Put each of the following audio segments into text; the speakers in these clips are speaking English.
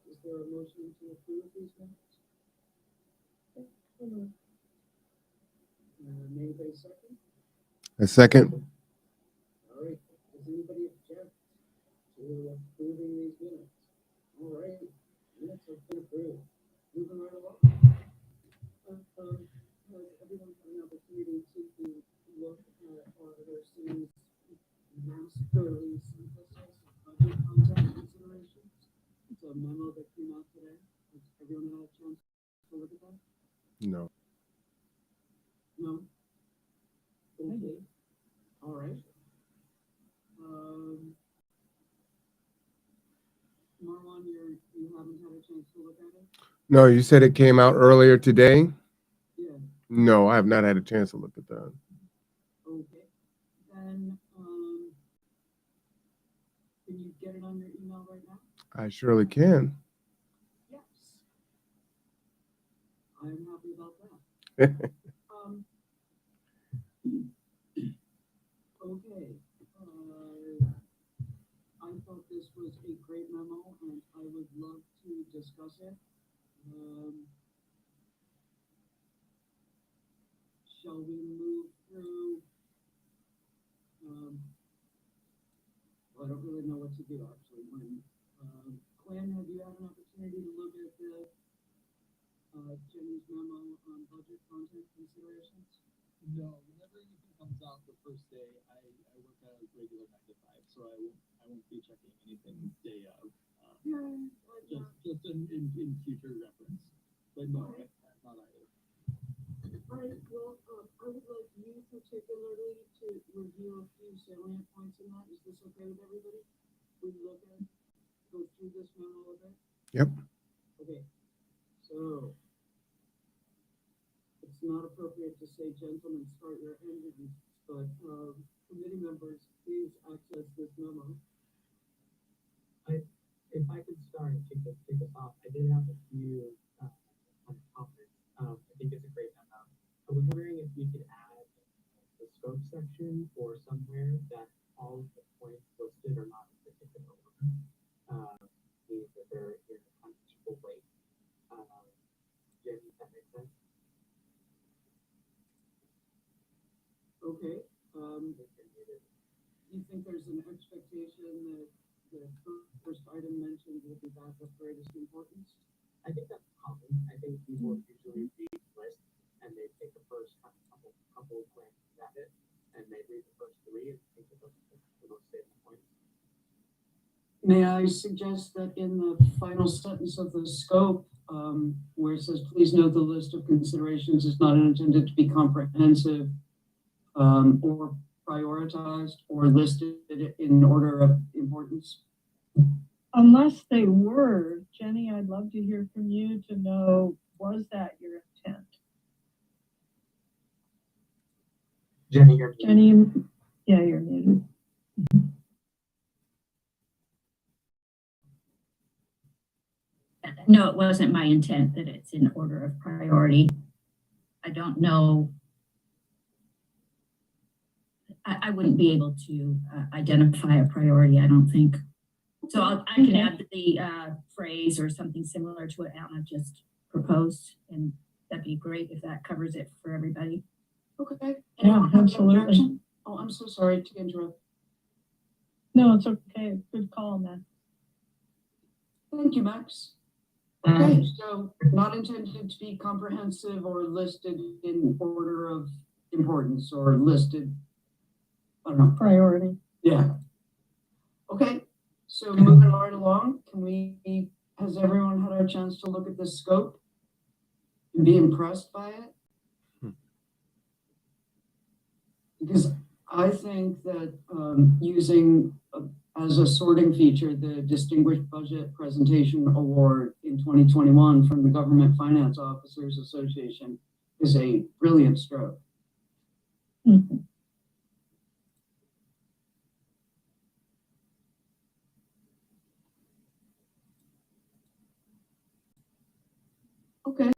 is there a motion to approve these minutes? Made by second? A second. All right, does anybody object to approving these minutes? All right, minutes have been approved. Moving right along. Has everyone had an opportunity to look at Auditor C's masterly synthesis of budget content considerations? It's a memo that came out today. Has everyone had a chance to look at that? No. No? Okay. All right. Marwan, you haven't had a chance to look at it? No, you said it came out earlier today? Yeah. No, I have not had a chance to look at that. Okay. Then, can you get it on your email right now? I surely can. Yes. I'm happy about that. Okay. I thought this was a great memo, and I would love to discuss it. Shall we move through? I don't really know what to do actually. Quinn, have you had an opportunity to look at the Jenny's memo on budget content considerations? No, whenever anything comes out the first day, I work a regular 9 to 5, so I won't be checking anything day of. Just in future reference, but no, right. Not either. All right. Well, I would like you particularly to review a few salient points in that. Is this okay with everybody? We go through this memo a bit. Yep. Okay. So it's not appropriate to say, gentlemen, start your engines, but committee members, please access this memo. If I could start to kick us off, I did have a few comments. I think it's a great memo. I was wondering if we could add the scope section or somewhere that all of the points listed are not in particular order. Means that they're in unequal weight. Jenny, does that make sense? Okay. Do you think there's an expectation that the first item mentioned will be that of greatest importance? I think that's common. I think people usually read lists and they take the first couple of glances at it, and they read the first 3 and think of the most salient points. May I suggest that in the final sentence of the scope, where it says, please note the list of considerations is not intended to be comprehensive or prioritized or listed in order of importance? Unless they were, Jenny, I'd love to hear from you to know, was that your intent? Jenny, you're muted. Jenny, yeah, you're muted. No, it wasn't my intent that it's in order of priority. I don't know. I wouldn't be able to identify a priority, I don't think. So I can add the phrase or something similar to what Anna just proposed, and that'd be great if that covers it for everybody. Okay. Yeah, absolutely. Oh, I'm so sorry to interrupt. No, it's okay. Good call, man. Thank you, Max. Okay, so not intended to be comprehensive or listed in order of importance or listed, I don't know. Priority. Yeah. Okay, so moving right along, has everyone had a chance to look at the scope and be impressed by it? Because I think that using as a sorting feature the Distinguished Budget Presentation Award in 2021 from the Government Finance Officers Association is a brilliant stroke. Mm-hmm. Okay.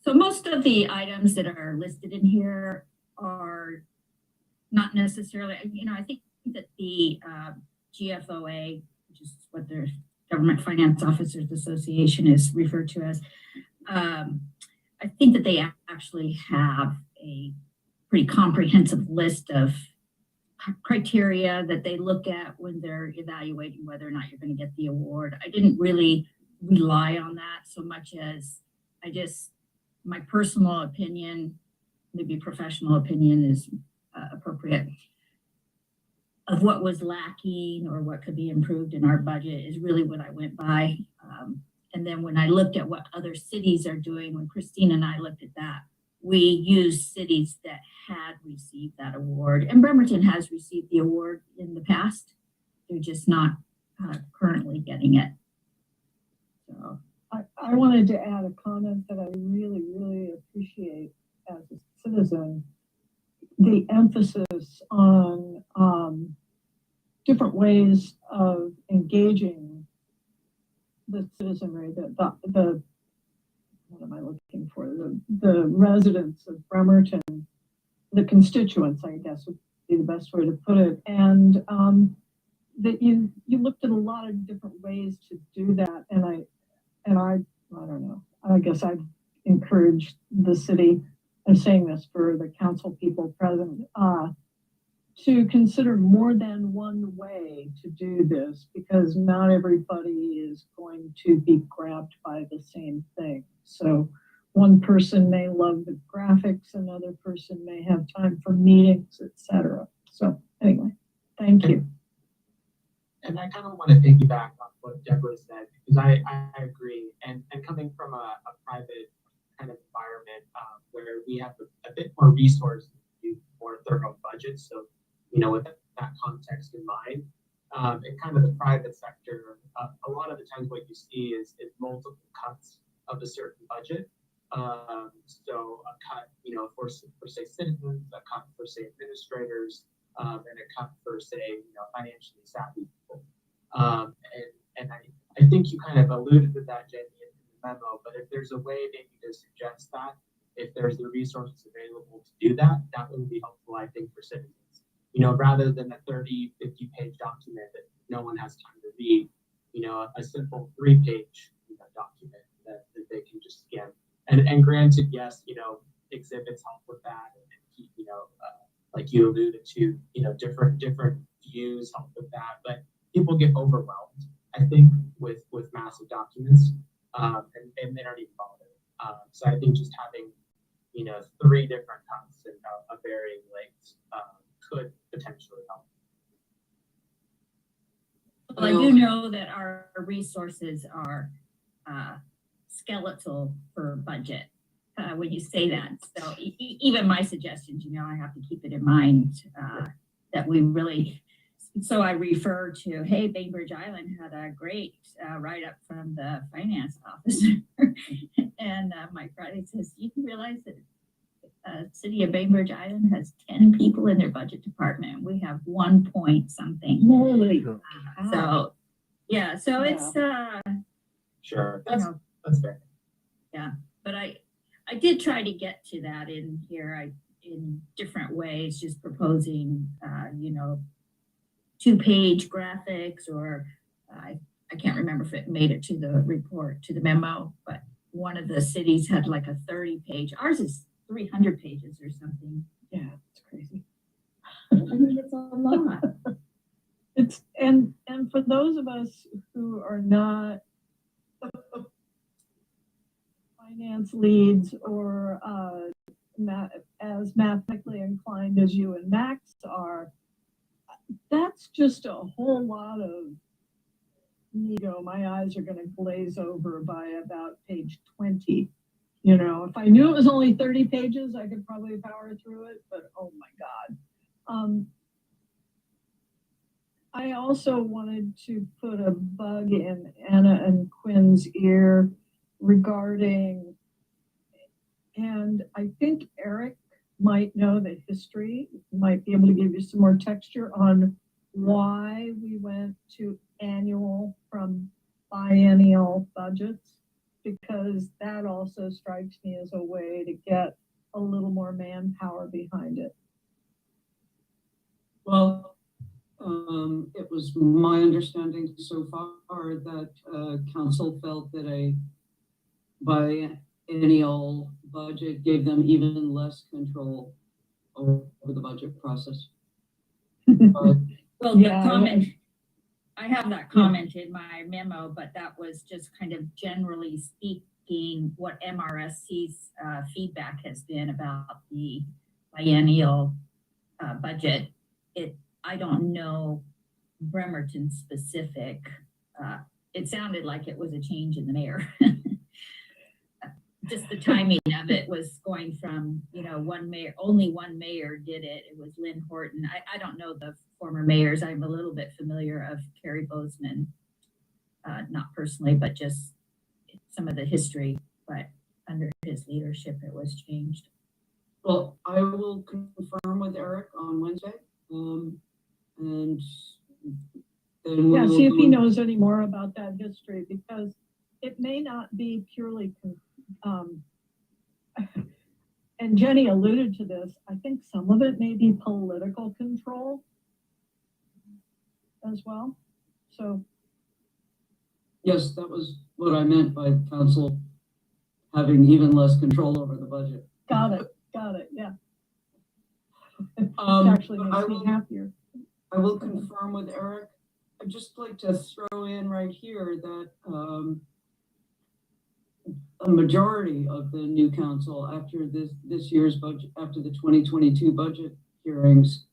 So most of the items that are listed in here are not necessarily, I think that the GFOA, which is what they're Government Finance Officers Association is referred to as. I think that they actually have a pretty comprehensive list of criteria that they look at when they're evaluating whether or not you're going to get the award. I didn't really rely on that so much as my personal opinion, maybe professional opinion is appropriate, of what was lacking or what could be improved in our budget is really what I went by. And then when I looked at what other cities are doing, when Christine and I looked at that, we used cities that had received that award. And Bremerton has received the award in the past. They're just not currently getting it. So I wanted to add a comment that I really, really appreciate as a citizen, the emphasis on different ways of engaging the citizenry, the what am I looking for? The residents of Bremerton, the constituents, I guess would be the best way to put it. And that you looked at a lot of different ways to do that. And I don't know, I guess I'd encourage the city, I'm saying this for the council people present, to consider more than one way to do this, because not everybody is going to be grabbed by the same thing. So one person may love the graphics, another person may have time for meetings, etc. So anyway, thank you. And I kind of want to piggyback on what Deborah said, because I agree. And coming from a private kind of environment where we have a bit more resources to do more thorough budgets. So, with that context in mind, in kind of the private sector, a lot of the times what you see is multiple cuts of a certain budget. So a cut, for say citizens, a cut for say administrators, and a cut for say, financially savvy people. And I think you kind of alluded to that, Jenny, in the memo, but if there's a way maybe to suggest that, if there's the resources available to do that, that would be helpful, I think, for citizens. Rather than a 30, 50-page document that no one has time to read, a simple 3-page document that they can just scan. And granted, yes, exhibits help with that, and keep, like you alluded to, different views help with that, but people get overwhelmed, I think, with massive documents, and they don't even bother. So I think just having, 3 different cuts and a varying lengths could potentially help. well, I do know that our resources are skeletal for budget when you say that. So even my suggestions, I have to keep it in mind that we really, so I refer to, hey, Bainbridge Island had a great write-up from the finance officer. And Mike Friday says, you can realize that city of Bainbridge Island has 10 people in their budget department. We have 1 point something. Holy. So, yeah, so it's, Sure, that's fair. Yeah, but I did try to get to that in here, in different ways, just proposing, 2-page graphics, or I can't remember if it made it to the report, to the memo, but one of the cities had like a 30-page, ours is 300 pages or something. Yeah, it's crazy. I mean, it's a lot. It's and for those of us who are not finance leads or as mathematically inclined as you and Max are, that's just a whole lot of my eyes are going to glaze over by about page 20. If I knew it was only 30 pages, I could probably power through it, but oh my God. I also wanted to put a bug in Anna and Quinn's ear regarding, and I think Eric might know the history, might be able to give you some more texture on why we went to annual from biennial budgets, because that also strikes me as a way to get a little more manpower behind it. Well, it was my understanding so far that council felt that a biennial budget gave them even less control over the budget process. Well, the Yeah, comment, I have that comment in my memo, but that was just kind of generally speaking what MRSC's feedback has been about the biennial budget. I don't know Bremerton specific. It sounded like it was a change in the mayor. Just the timing of it was going from, one mayor, only one mayor did it. It was Lynn Horton. I don't know the former mayors. I'm a little bit familiar of Kerry Bozeman, not personally, but just some of the history. But under his leadership, it was changed. Well, I will confirm with Eric on Wednesday. And then Yeah, see if he knows any more about that history, because it may not be purely, and Jenny alluded to this, I think some of it may be political control as well. So. Yes, that was what I meant by council having even less control over the budget. Got it, yeah. It Um, actually makes me happier. I will confirm with Eric. I'd just like to throw in right here that a majority of the new council after this year's budget, after the 2022 budget hearings,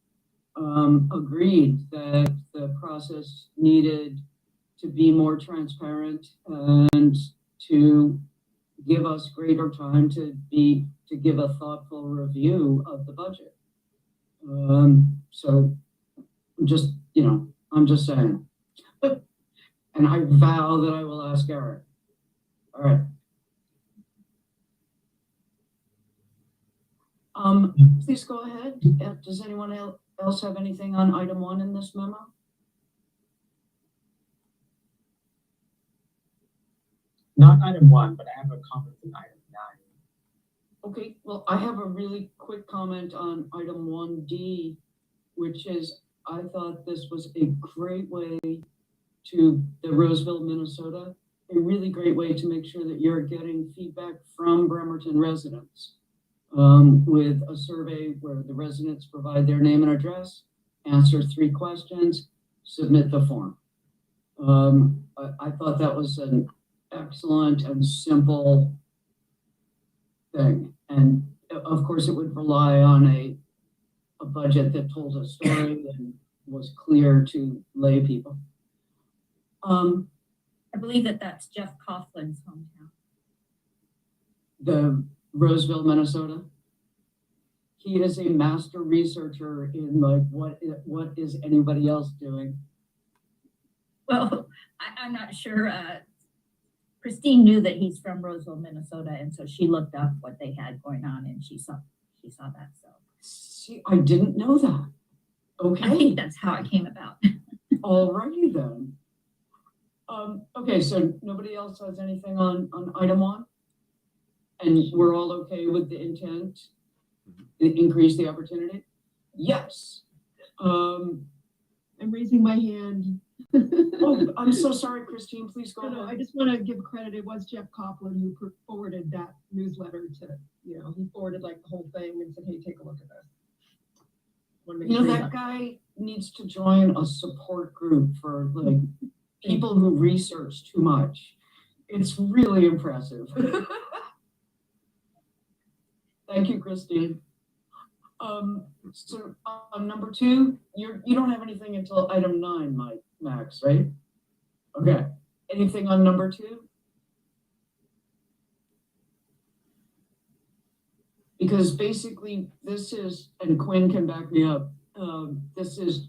agreed that the process needed to be more transparent and to give us greater time to give a thoughtful review of the budget. So just, I'm just saying. And I vow that I will ask Eric. All right. Please go ahead. Does anyone else have anything on item 1 in this memo? Not item 1, but I have a comment on item 9. Okay, well, I have a really quick comment on item 1D, which is, I thought this was a great way to the Roseville, Minnesota, a really great way to make sure that you're getting feedback from Bremerton residents with a survey where the residents provide their name and address, answer 3 questions, submit the form. I thought that was an excellent and simple thing. And of course it would rely on a budget that told a story and was clear to lay people. I believe that's Jeff Coughlin's hometown. The Roseville, Minnesota. He is a master researcher in like what is anybody else doing? Well, I'm not sure. Christine knew that he's from Roseville, Minnesota, and so she looked up what they had going on, and she saw that. So, see, I didn't know that. Okay, I think that's how it came about. Alrighty then. Okay, so nobody else has anything on item 1, and we're all okay with the intent to increase the opportunity. Yes. I'm raising my hand. Oh, I'm so sorry, Christine. Please go No, I ahead. just want to give credit. It was Jeff Coughlin who forwarded that newsletter to, he forwarded like the whole thing and said, hey, take a look at this. That guy needs to join a support group for like people who research too much. It's really impressive. Thank you, Christine. So on number 2, you don't have anything until item 9, Max, right? Okay. Anything on number 2? Because basically this is, and Quinn can back me up, this is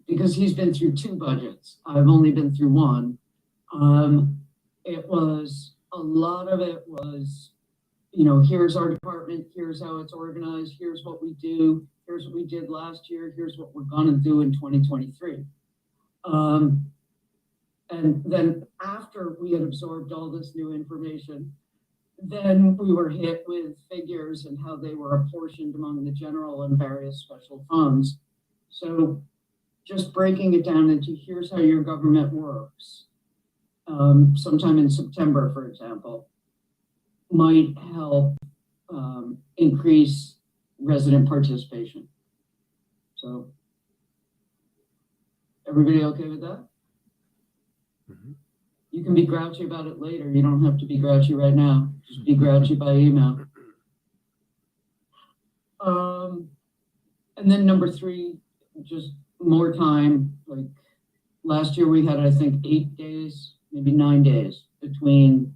because he's been through 2 budgets. I've only been through 1. It was, a lot of it was, here's our department, here's how it's organized, here's what we do, here's what we did last year, here's what we're gonna do in 2023. And then after we had absorbed all this new information, then we were hit with figures and how they were apportioned among the general and various special funds. So just breaking it down into here's how your government works, sometime in September, for example, might help increase resident participation. So, everybody okay with that? Mhm. You can be grouchy about it later. You don't have to be grouchy right now. Just be grouchy by email. And then number 3, just more time. Like last year we had, I think, 8 days, maybe 9 days between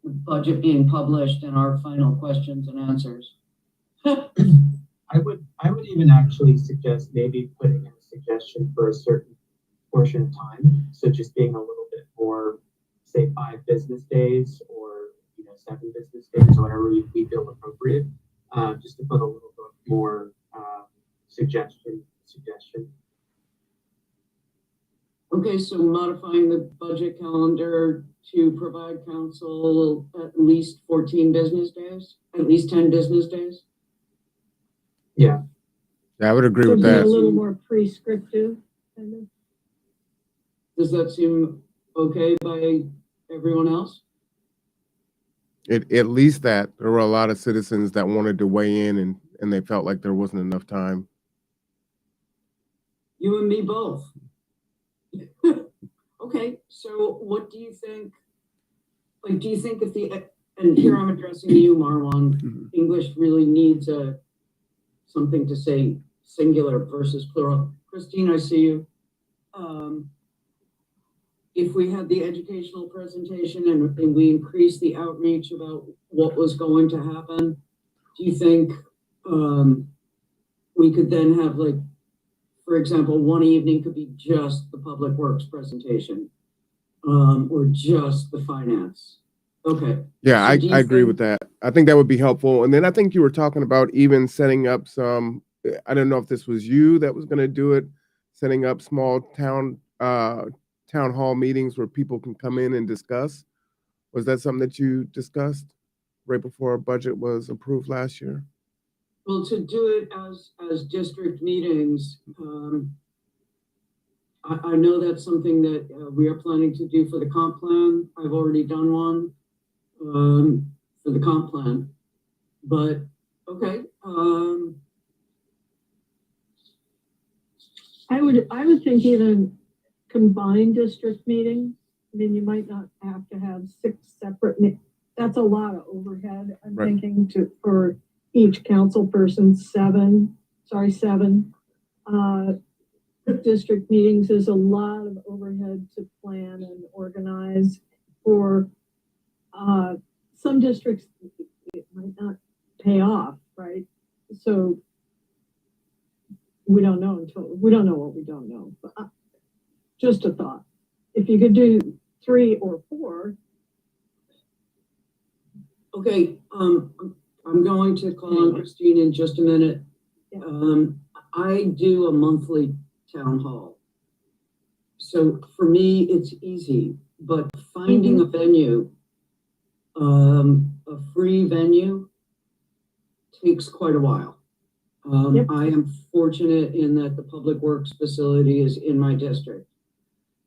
the budget being published and our final questions and answers. I would even actually suggest maybe putting in a suggestion for a certain portion of time. So just being a little bit more, say 5 business days or 7 business days, or whatever we feel appropriate. Just to put a little bit more suggestion. Okay, so modifying the budget calendar to provide council at least 14 business days, at least 10 business days. Yeah. Yeah, I would agree So with be a that. little more prescriptive, kind of. Does that seem okay by everyone else? At least that there were a lot of citizens that wanted to weigh in and they felt like there wasn't enough time. You and me both. Okay, so what do you think? Like, do you think if and here I'm addressing you, Marwan, Mhm. English really needs something to say singular versus plural. Christine, I see you. If we had the educational presentation and we increased the outreach about what was going to happen, do you think we could then have, like, for example, one evening could be just the public works presentation or just the finance? Okay. Yeah, So I do you agree think- with that. I think that would be helpful. And then I think you were talking about even setting up some, I don't know if this was you that was going to do it, setting up small town hall meetings where people can come in and discuss. Was that something that you discussed right before our budget was approved last year? Well, to do it as district meetings, I know that's something that we are planning to do for the comp plan. I've already done one for the comp plan, but okay. I would think even combined district meetings. I mean, you might not have to have 6 separate, that's a lot of overhead, I'm Right. thinking, for each council person, 7. District meetings is a lot of overhead to plan and organize. For some districts, it might not pay off, right? So we don't know what we don't know. But just a thought. If you could do 3 or 4. Okay, I'm going to call on Christine in just a minute. Yeah. I do a monthly town hall. So for me, it's easy, but finding a venue, a free venue, takes quite a while. Yep. I am fortunate in that the public works facility is in my district.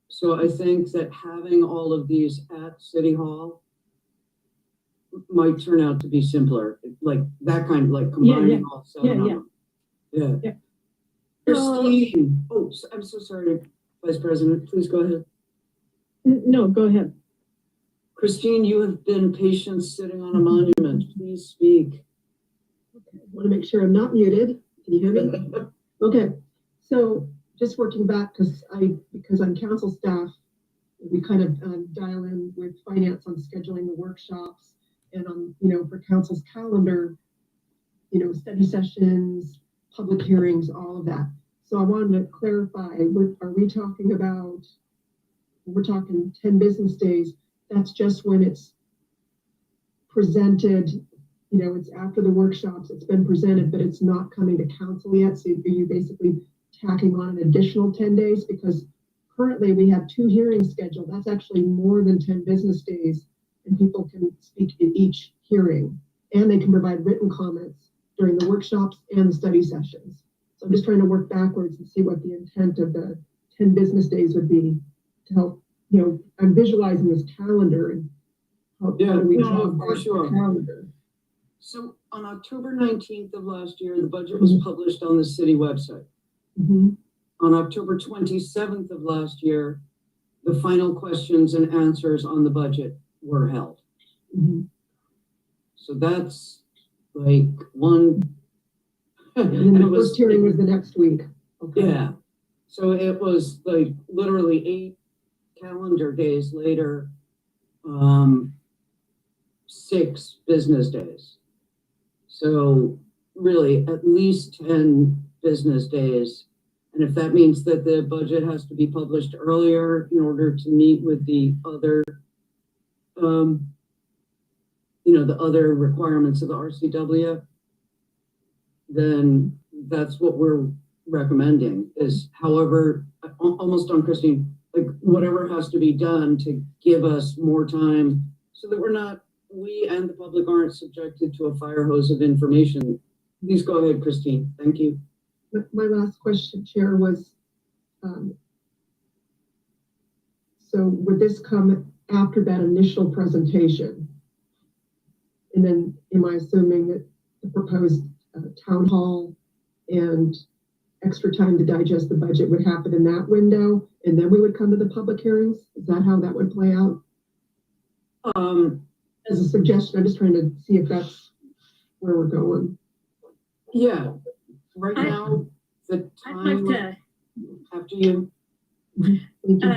So I think that having all of these at City Hall might turn out to be simpler, like that kind of, like combining all 7 of them. Yeah. Christine, I'm so sorry, Vice President, please go ahead. No, go ahead. Christine, you have been patient sitting on a monument. Please speak. Okay, I want to make sure I'm not muted. Can you hear me? Okay, so just working back because I'm council staff, we kind of dial in with finance on scheduling the workshops and on, for council's calendar, study sessions, public hearings, all of that. So I wanted to clarify, are we talking about, we're talking 10 business days, that's just when it's presented, it's after the workshops, it's been presented, but it's not coming to council yet. So are you basically tacking on an additional 10 days? Because currently we have 2 hearings scheduled. That's actually more than 10 business days, and people can speak in each hearing, and they can provide written comments during the workshops and the study sessions. I'm just trying to work backwards and see what the intent of the 10 business days would be to help, I'm visualizing this calendar and how do we no, talk for about sure. the calendar? So on October 19th of last year, the budget was published on the city website. Mm-hmm. On October 27th of last year, the final questions and answers on the budget were held. Mm-hmm. So that's like one. And then the first hearing was the next week. Okay. Yeah. So it was like literally 8 calendar days later, 6 business days. So really at least 10 business days. And if that means that the budget has to be published earlier in order to meet with the other, the other requirements of the RCW, then that's what we're recommending is however, almost on Christine, like whatever has to be done to give us more time so that we and the public aren't subjected to a fire hose of information. Please go ahead, Christine. Thank you. My last question, Chair, was, so would this come after that initial presentation? And then am I assuming that the proposed town hall and extra time to digest the budget would happen in that window, and then we would come to the public hearings? Is that how that would play out? As a suggestion, I'm just trying to see if that's where we're going. Yeah. Right now, the I'd like time to, after you. Thank you.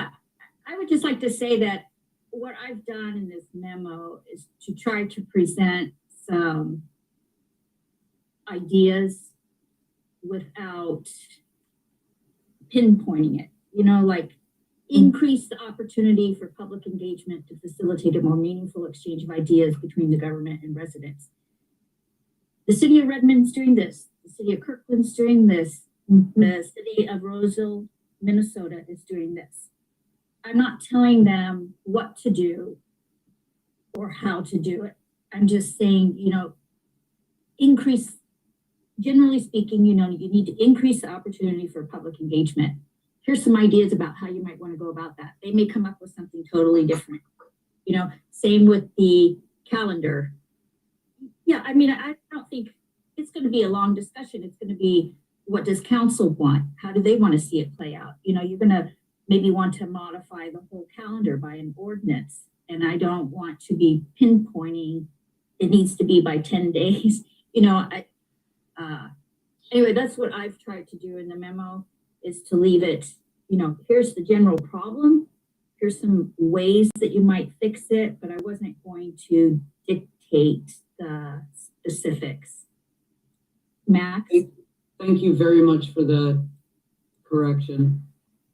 I would just like to say that what I've done in this memo is to try to present some ideas without pinpointing it, like increase the opportunity for public engagement to facilitate a more meaningful exchange of ideas between the government and residents. The city of Redmond's doing this. The city of Kirkland's doing this. The city of Roseville, Minnesota is doing this. I'm not telling them what to do or how to do it. I'm just saying, generally speaking, you need to increase the opportunity for public engagement. Here's some ideas about how you might want to go about that. They may come up with something totally different. Same with the calendar. Yeah, I don't think it's going to be a long discussion. It's going to be, what does council want? How do they want to see it play out? You're going to maybe want to modify the whole calendar by an ordinance. And I don't want to be pinpointing it needs to be by 10 days. Anyway, that's what I've tried to do in the memo, is to leave it, here's the general problem. Here's some ways that you might fix it, but I wasn't going to dictate the specifics. Max? Thank you very much for the correction.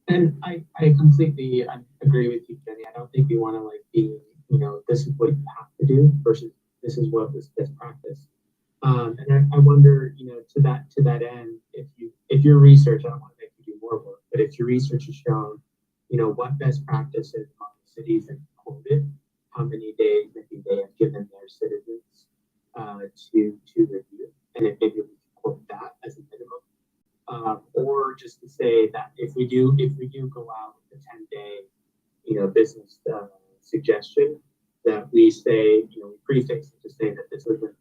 And I completely agree with you, Jenny. I don't think we want to be, this is what you have to do versus this is what was best practice. And I wonder, to that end, if your research, I don't want to make you do more work, but if your research has shown, what best practices among the cities that quoted, how many days maybe they have given their citizens to review, and if maybe we can quote that as a minimum, or just to say that if we do go out with a 10-day, business suggestion, that we say, we preface it to say that this isn't,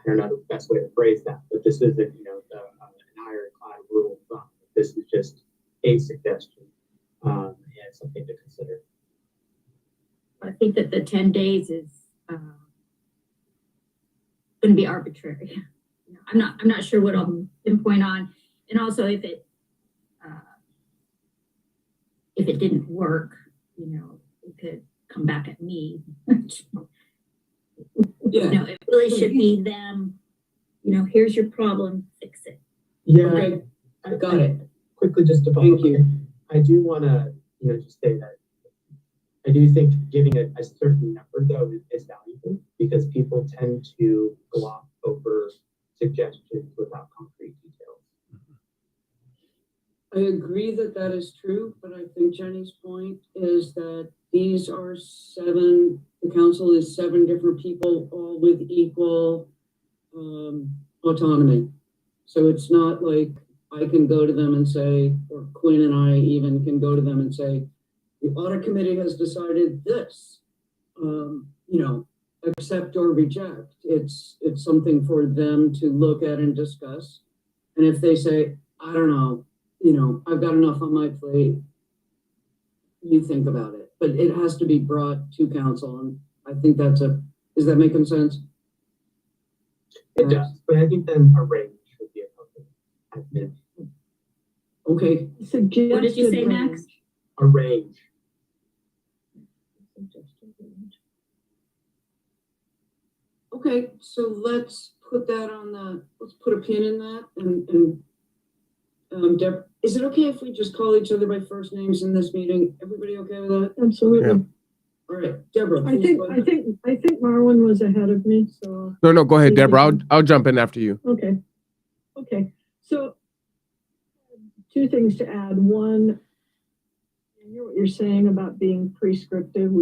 I don't know the best way to phrase that, but this isn't, an ironclad rule of thumb. This is just a suggestion and something to consider. I think that the 10 days is going to be arbitrary. I'm not sure what I'll pinpoint on, and also if it didn't work, it could come back at me. Yeah. It really should be them. Here's your problem, fix it. Yeah, Okay. I got it. Quickly, just to Thank you. I do want to, just say that I do think giving a certain number though is valuable, because people tend to gloss over suggestions without concrete details. I agree that is true, but I think Jenny's point is that these are the council is 7 different people, all with equal autonomy. So it's not like I can go to them and say, or Quinn and I even can go to them and say, the audit committee has decided this, accept or reject. It's something for them to look at and discuss. And if they say, I don't know, I've got enough on my plate, you think about it. But it has to be brought to council. And I think is that making sense? It does, but I think then a range would be appropriate. Okay. Suggested What did you say, Max? range. A range. Okay, so let's put a pin in that. And Deb, is it okay if we just call each other by first names in this meeting? Everybody okay with that? Absolutely. Yeah. All right, Deborah. I think Marwan was ahead of me, so. No, go ahead, Maybe Deborah. we I'll jump in after you. Okay. So two things to add. One, I hear what you're saying about being prescriptive.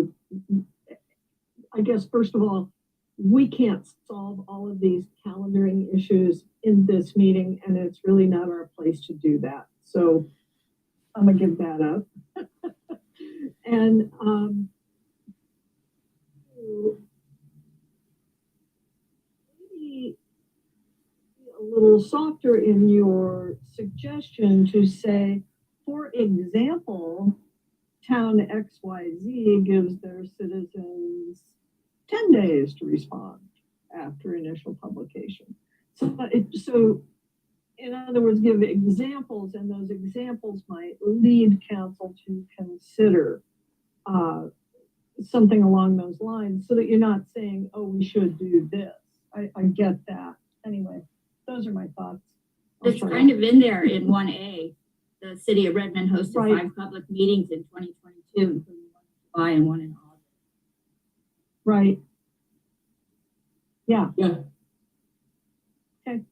I guess, first of all, we can't solve all of these calendaring issues in this meeting, and it's really not our place to do that. So I'm gonna give that up. And maybe a little softer in your suggestion to say, for example, town XYZ gives their citizens 10 days to respond after initial publication. So in other words, give examples, and those examples might lead council to consider something along those lines, so that you're not saying, oh, we should do this. I get that. Anyway, those are my thoughts. It's kind of in there in 1A. The city of Redmond hosted Right. 5 public meetings in 2022, including one in July and one in August. Right. Yeah. Yeah. Okay.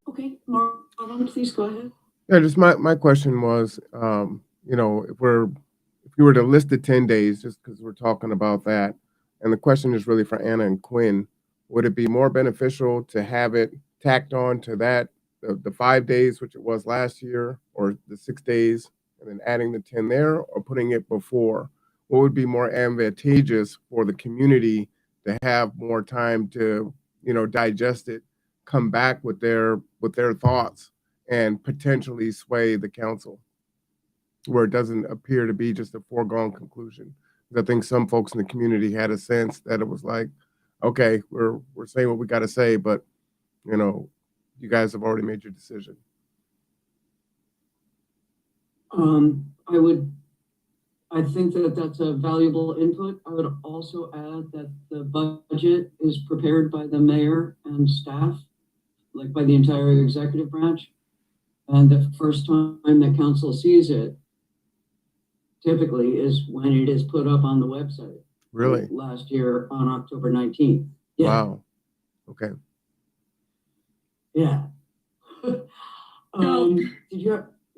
Okay, Marwan, please go ahead. Yeah, just my question was, if you were to list the 10 days, just because we're talking about that, and the question is really for Anna and Quinn, would it be more beneficial to have it tacked on to that, the 5 days, which it was last year, or the 6 days, and then adding the 10 there, or putting it before? What would be more advantageous for the community to have more time to, digest it, come back with their thoughts, and potentially sway the council, where it doesn't appear to be just a foregone conclusion? I think some folks in the community had a sense that it was like, okay, we're saying what we got to say, but you guys have already made your decision. I think that that's a valuable input. I would also add that the budget is prepared by the mayor and staff, like by the entire executive branch. And the first time that council sees it typically is when it is put up on the website. Really? Like last year on October 19th. Yeah. Wow. Okay. Yeah.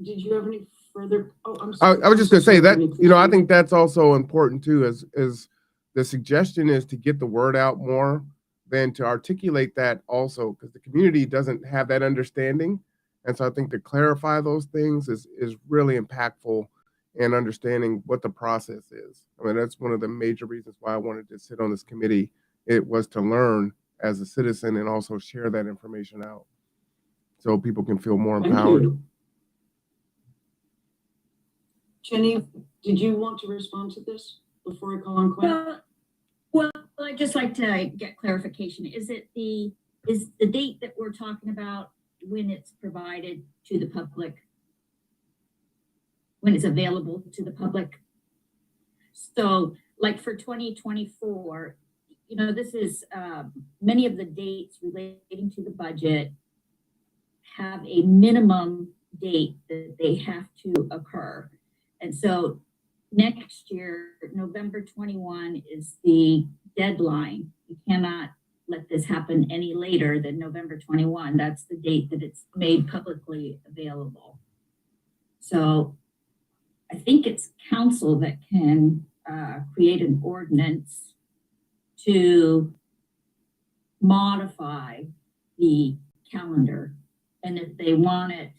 Did you have any further? Oh, I'm I sorry. was just going to say that, Can you I please- think that's also important too, is the suggestion is to get the word out more than to articulate that also, because the community doesn't have that understanding. And so I think to clarify those things is really impactful in understanding what the process is. I mean, that's one of the major reasons why I wanted to sit on this committee. It was to learn as a citizen and also share that information out so people can feel more Thank empowered. you. Jenny, did you want to respond to this before I call on Quinn? Well, I'd just like to get clarification. Is the date that we're talking about when it's provided to the public, when it's available to the public? So like for 2024, this is many of the dates relating to the budget have a minimum date that they have to occur. And so next year, November 21 is the deadline. You cannot let this happen any later than November 21. That's the date that it's made publicly available. So I think it's council that can create an ordinance to modify the calendar. And if they want it,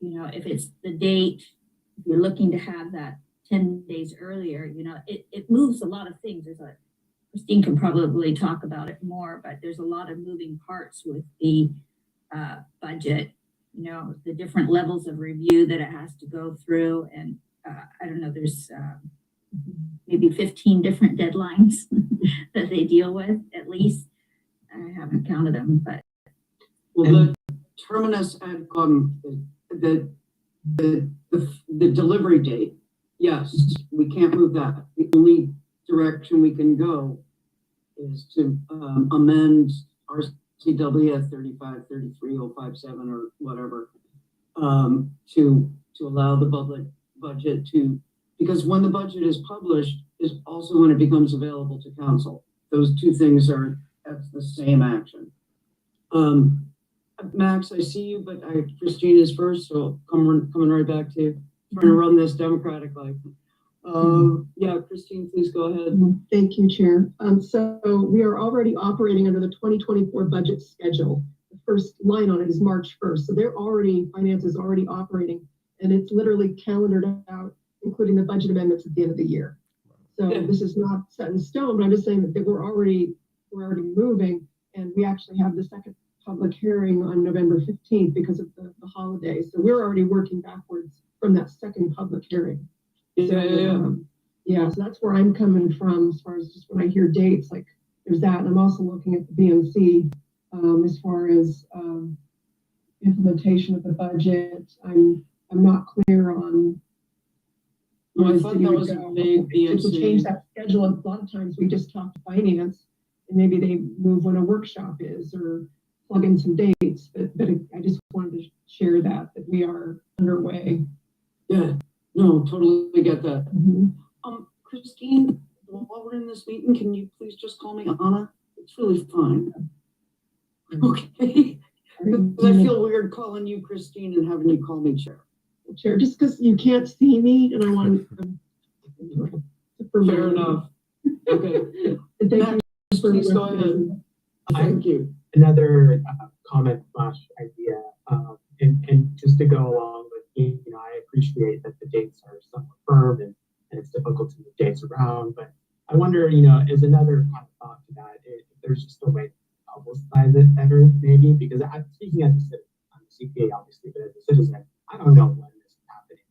if it's the date, if you're looking to have that 10 days earlier, it moves a lot of things. Christine can probably talk about it more, but there's a lot of moving parts with the budget, the different levels of review that it has to go through. And I don't know, there's maybe 15 different deadlines that they deal with, at least. I haven't counted them, but. Well, the terminus ad the delivery date, yes, we can't move that. The only direction we can go is to amend RCW at 3533057 or whatever, to allow the public budget to, because when the budget is published is also when it becomes available to council. Those two things that's the same action. Max, I see you, but Christine is first, so coming right back to you. Trying to run this democratic life. Yeah, Christine, please go ahead. Thank you, Chair. So we are already operating under the 2024 budget schedule. The first line on it is March 1st. So finance is already operating, and it's literally calendared out, including the budget amendments at the end of the year. So this is not set in stone, but I'm just saying that we're already moving, and we actually have the second public hearing on November 15th because of the holidays. So we're already working backwards from that second public hearing. So that's where I'm coming from as far as just when I hear dates, like there's that. And I'm also looking at the BMC as far as implementation of the budget. I'm not clear on. I thought that was a big BMC. To change that schedule, a lot of times we just talk to finance, and maybe they move when a workshop is or plug in some dates. But I just wanted to share that we are underway. Yeah, no, totally get that. Mm-hmm. Christine, while we're in this meeting, can you please just call me Anna? It's really fine. Okay. Because I feel weird calling you Christine and having you call me Chair. Chair, just because you can't see me, and I want to. Fair enough. Okay. Thank you. Please go ahead. Thank you. Another comment / idea, and just to go along with, I appreciate that the dates are somewhat firm and it's difficult to move dates around, but I wonder, as another kind of thought to that, if there's just a way to publicize it better, maybe, because I'm speaking as a citizen, I'm a CPA obviously, but as a citizen, I don't know when this is happening.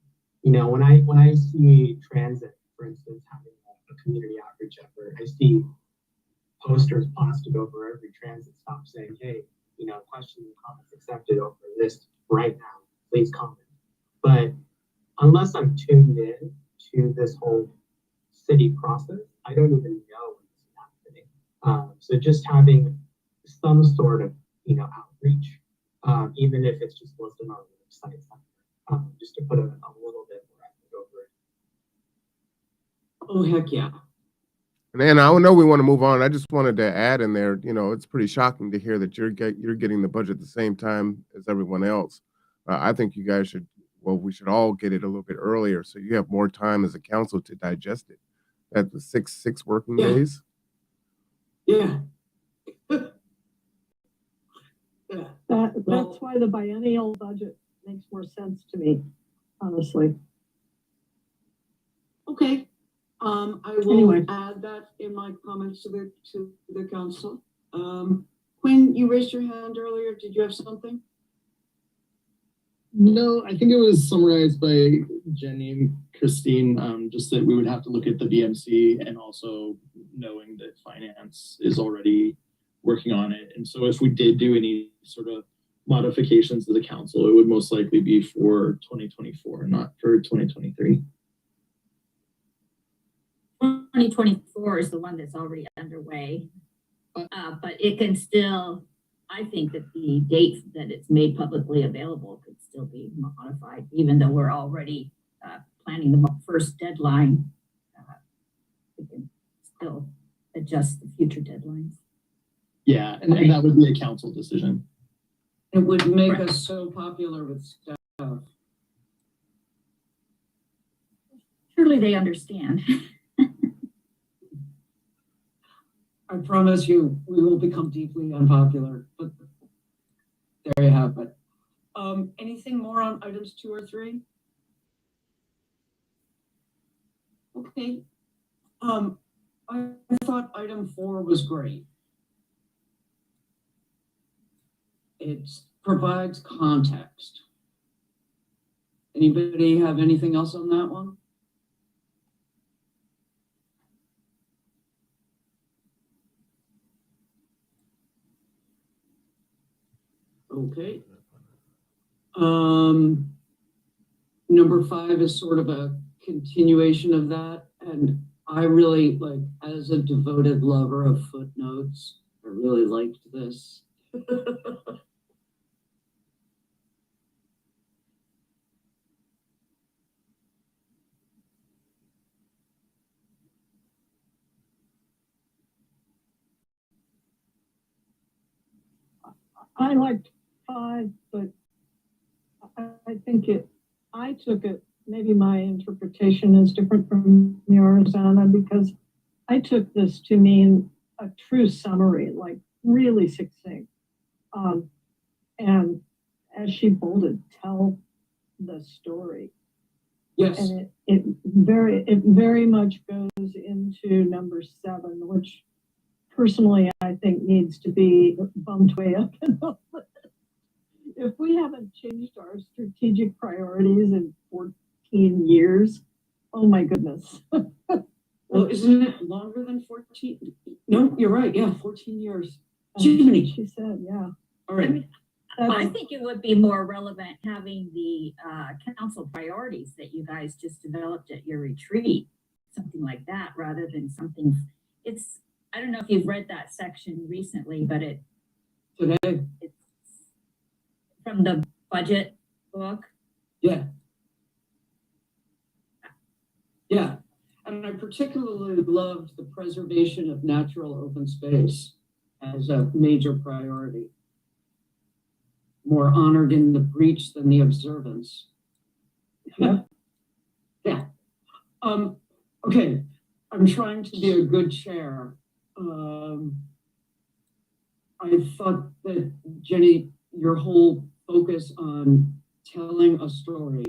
When I see transit, for instance, having a community outreach effort, I see posters plastered over every transit stop saying, hey, questions and comments accepted over this right now, please comment. But unless I'm tuned in to this whole city process, I don't even know when this is happening. So just having some sort of, outreach, even if it's just listed on the website, just to put a little bit more effort over it. Oh, heck yeah. And I know we want to move on. I just wanted to add in there, it's pretty shocking to hear that you're getting the budget at the same time as everyone else. I think you guys we should all get it a little bit earlier so you have more time as a council to digest it. At the six working days. Yeah. That's why the biennial budget makes more sense to me, honestly. Okay. I will add that in my comments to the council. Quinn, you raised your hand earlier. Did you have something? No, I think it was summarized by Jenny and Christine, just that we would have to look at the BMC and also knowing that finance is already working on it. And so if we did do any sort of modifications to the council, it would most likely be for 2024, not for 2023. 2024 is the one that's already underway, but it can still, I think that the date that it's made publicly available could still be modified, even though we're already planning the first deadline. We can still adjust the future deadlines. Yeah, and that would be a council decision. It would make us so popular with staff. Surely they understand. I promise you, we will become deeply unpopular. But there anything more on items 2 or 3? Okay. I thought item 4 was great. It provides context. Anybody have anything else on that one? Okay. Number 5 is sort of a continuation of that. And I really, like, as a devoted lover of footnotes, I really liked this. I liked 5, but I think I took it, maybe my interpretation is different from yours, Anna, because I took this to mean a true summary, like really succinct. And as she bolded, tell the story. Yes. And it very much goes into number 7, which personally I think needs to be bumped way up in the list. If we haven't changed our strategic priorities in 14 years, oh my goodness. Well, isn't it longer than 14? No, you're right. Yeah, 14 years. Jiminy. She said, yeah. All right. I think it would be more relevant having the council priorities that you guys just developed at your retreat, something like that, rather than something. I don't know if you've read that section recently, but it's from the budget book. Yeah. Yeah. And I particularly loved the preservation of natural open space as a major priority. More honored in the breach than the observance. Yep. Yeah. Okay. I'm trying to be a good chair. I thought that, Jenny, your whole focus on telling a story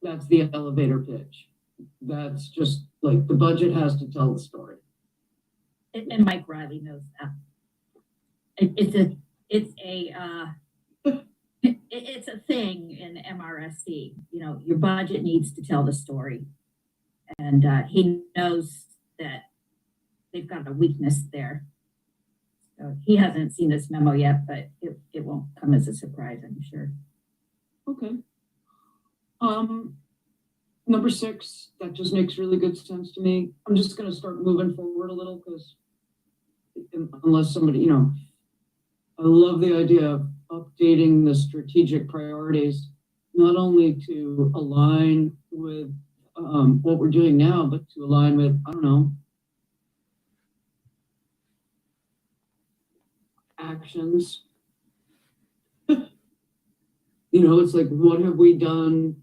that's the elevator pitch. That's just like the budget has to tell the story. And Mike Riley knows that. It's a thing in MRSC. You know, your budget needs to tell the story, and he knows that they've got a weakness there. So he hasn't seen this memo yet, but it won't come as a surprise, I'm sure. Okay. Number 6, that just makes really good sense to me. I'm just going to start moving forward a little because unless somebody, I love the idea of updating the strategic priorities, not only to align with what we're doing now, but to align with, I don't know, actions. It's like, what have we done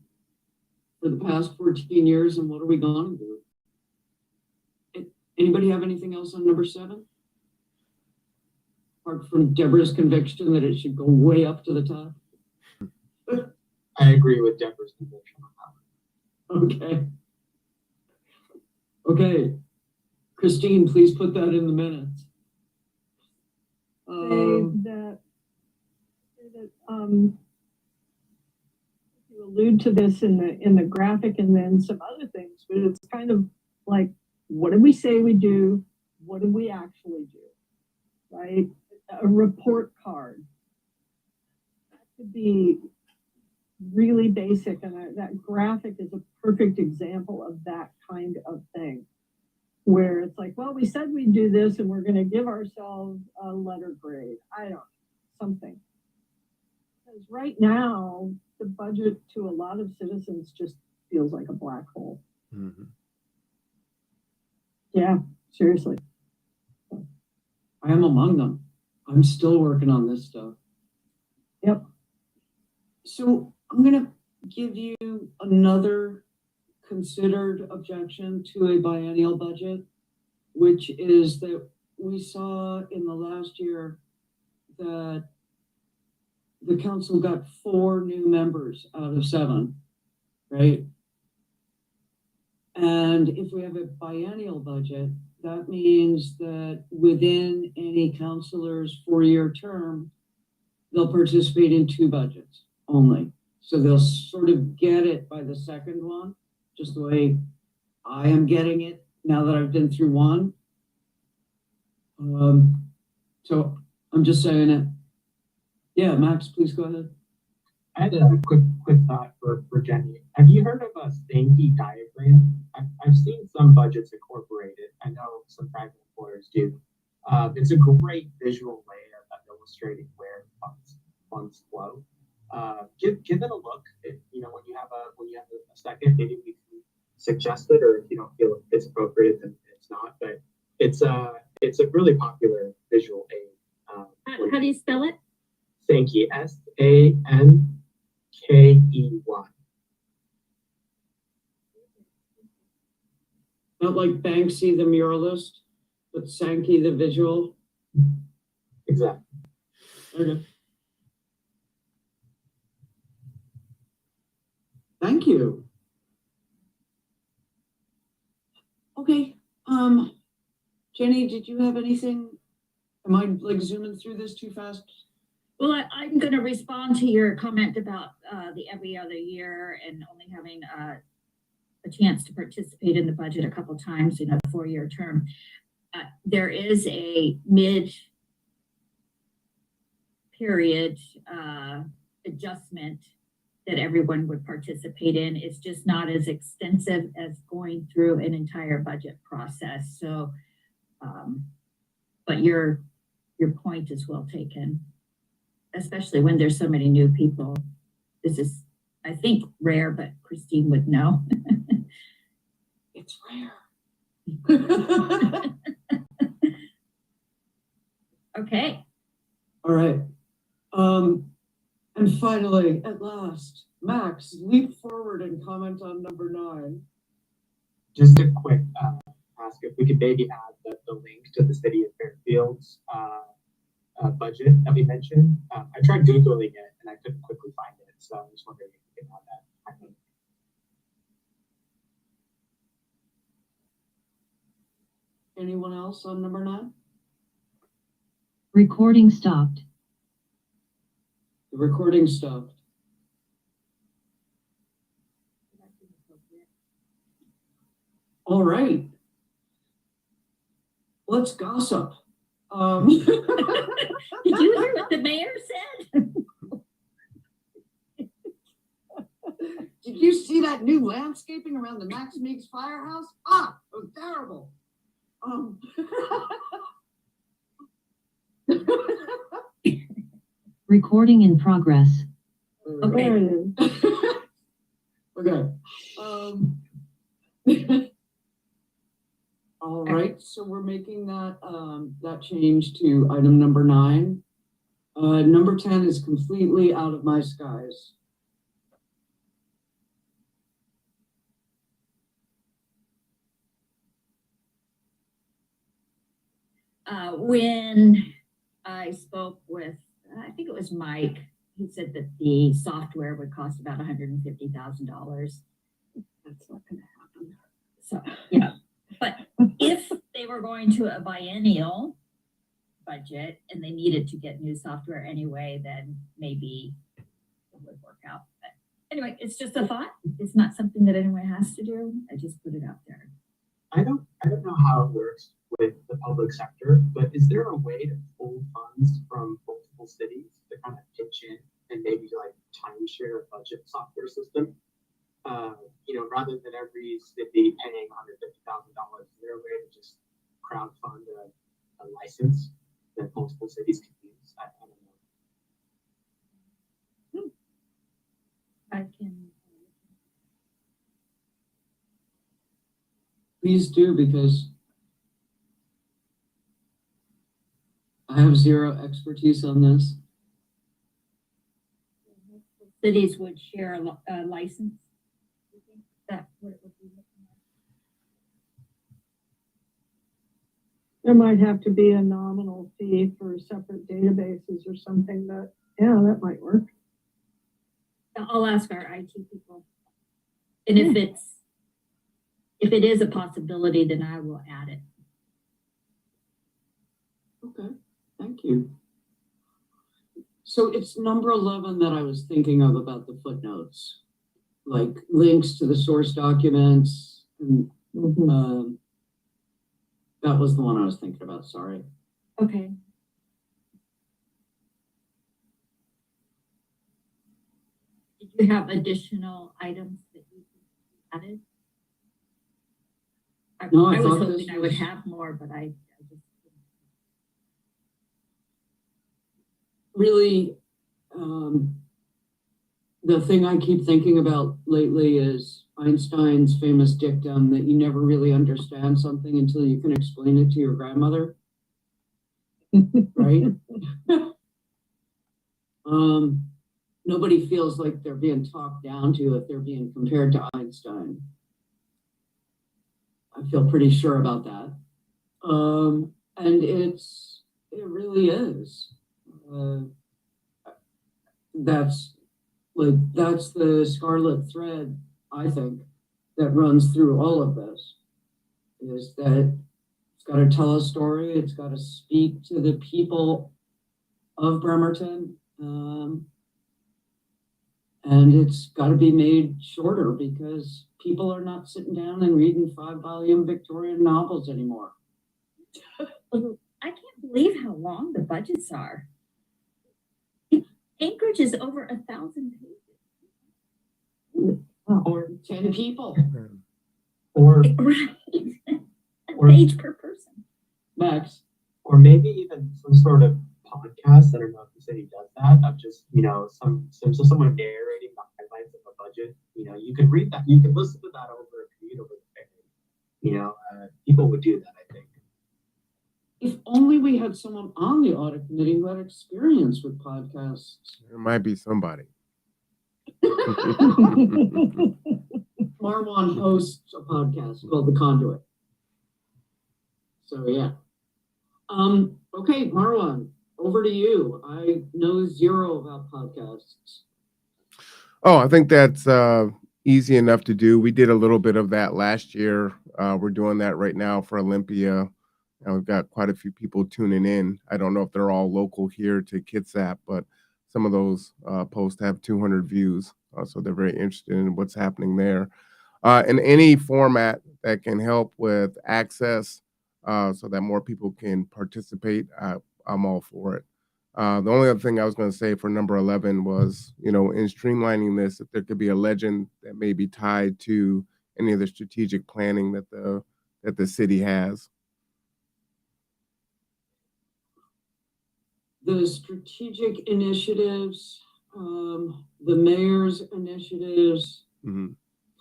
for the past 14 years and what are we going to do? Anybody have anything else on number 7? Apart from Deborah's conviction that it should go way up to the top. I agree with Deborah's conviction on that one. Okay. Christine, please put that in the minutes. You allude to this in the graphic and then some other things, but it's kind of like, what did we say we do? What did we actually do? Right? A report card. That could be really basic, and that graphic is a perfect example of that kind of thing, where it's like, well, we said we'd do this and we're going to give ourselves a letter grade. I don't know, something. Because right now, the budget to a lot of citizens just feels like a black hole. Mm-hmm. Yeah, seriously. I am among them. I'm still working on this stuff. Yep. So I'm going to give you another considered objection to a biennial budget, which is that we saw in the last year that the council got 4 new members out of 7, right? And if we have a biennial budget, that means that within any councilor's 4-year term, they'll participate in 2 budgets only. So they'll sort of get it by the second one, just the way I am getting it now that I've been through one. So I'm just saying it. Yeah, Max, please go ahead. I had a quick thought for Jenny. Have you heard of a Sankey diagram? I've seen some budgets incorporate it. I know some private employers do. It's a great visual way of illustrating where funds flow. Give it a look. When you have a second, maybe we can suggest it, or if you don't feel it's appropriate, then it's not. But it's a really popular visual aid. How do you spell it? Sankey, Sankey. Not like Banksy the muralist, but Sankey the visual. Exactly. Okay. Thank you. Okay. Jenny, did you have anything? Am I like zooming through this too fast? Well, I'm going to respond to your comment about the every other year and only having a chance to participate in the budget a couple times in a 4-year term. There is a mid-period adjustment that everyone would participate in. It's just not as extensive as going through an entire budget process. So, but your point is well taken, especially when there's so many new people. This is, I think, rare, but Christine would know. It's rare. Okay. All right. And finally, at last, Max, leap forward and comment on number 9. Just a quick ask if we could maybe add the link to the City of Fairfield's budget that we mentioned. I tried Googling it and I couldn't quickly find it, so I'm just wondering if we can add that. Anyone else on number 9? Recording stopped. The recording stopped. All right. Let's gossip. Did you hear what the mayor said? Did you see that new landscaping around the Max Meeks firehouse? Ah, it was terrible. Recording in progress. Okay. Okay. All right, so we're making that that change to item number 9. Number 10 is completely out of my skies. When I spoke with, I think it was Mike, he said that the software would cost about $150,000. That's not going to happen. So, yeah. But if they were going to a biennial budget and they needed to get new software anyway, then maybe it would work out. But anyway, it's just a thought. It's not something that anyone has to do. I just put it out there. I don't know how it works with the public sector, but is there a way to pull funds from multiple cities to kind of pitch in and maybe like timeshare a budget software system? Rather than every city paying $150,000, is there a way to just crowdfund a license that multiple cities can use? I don't know. I can. Please do, because I have zero expertise on this. Cities would share a license. That's what it would be looking like. There might have to be a nominal fee for or separate databases or something that, yeah, that might work. I'll ask our IT people. And if it is a possibility, then I will add it. Okay, thank you. So it's number 11 that I was thinking of about the footnotes, like links to the source documents. And, that was the one I was thinking about, sorry. Okay. Did you have additional items that you added? No, I was thought hoping this I would was- have more, but I just Really, the thing I keep thinking about lately is Einstein's famous dictum that you never really understand something until you can explain it to your grandmother. Right? Nobody feels like they're being talked down to if they're being compared to Einstein. I feel pretty sure about that. And it really is. That's the scarlet thread, I think, that runs through all of this, is that it's got to tell a story, it's got to speak to the people of Bremerton, and it's got to be made shorter because people are not sitting down and reading 5-volume Victorian novels anymore. I can't believe how long the budgets are. Anchorage is over 1,000 pages. Or 10 people. Or, Right. A Or- page per person. Max. or maybe even some sort of podcast. I don't know if the city does that. Of just, someone narrating the highlights of a budget. You can read that. You can listen to that over a commute over the day. People would do that, I think. If only we had someone on the audit committee who had experience with podcasts. There might be somebody. Marwan hosts a podcast called The Conduit. So yeah. Okay, Marwan, over to you. I know zero about podcasts. Oh, I think that's easy enough to do. We did a little bit of that last year. We're doing that right now for Olympia. And we've got quite a few people tuning in. I don't know if they're all local here to Kitsap, but some of those posts have 200 views. So they're very interested in what's happening there. In any format that can help with access so that more people can participate, I'm all for it. The only other thing I was going to say for number 11 was, in streamlining this, if there could be a legend that may be tied to any of the strategic planning that the city has. The strategic initiatives, the mayor's initiatives,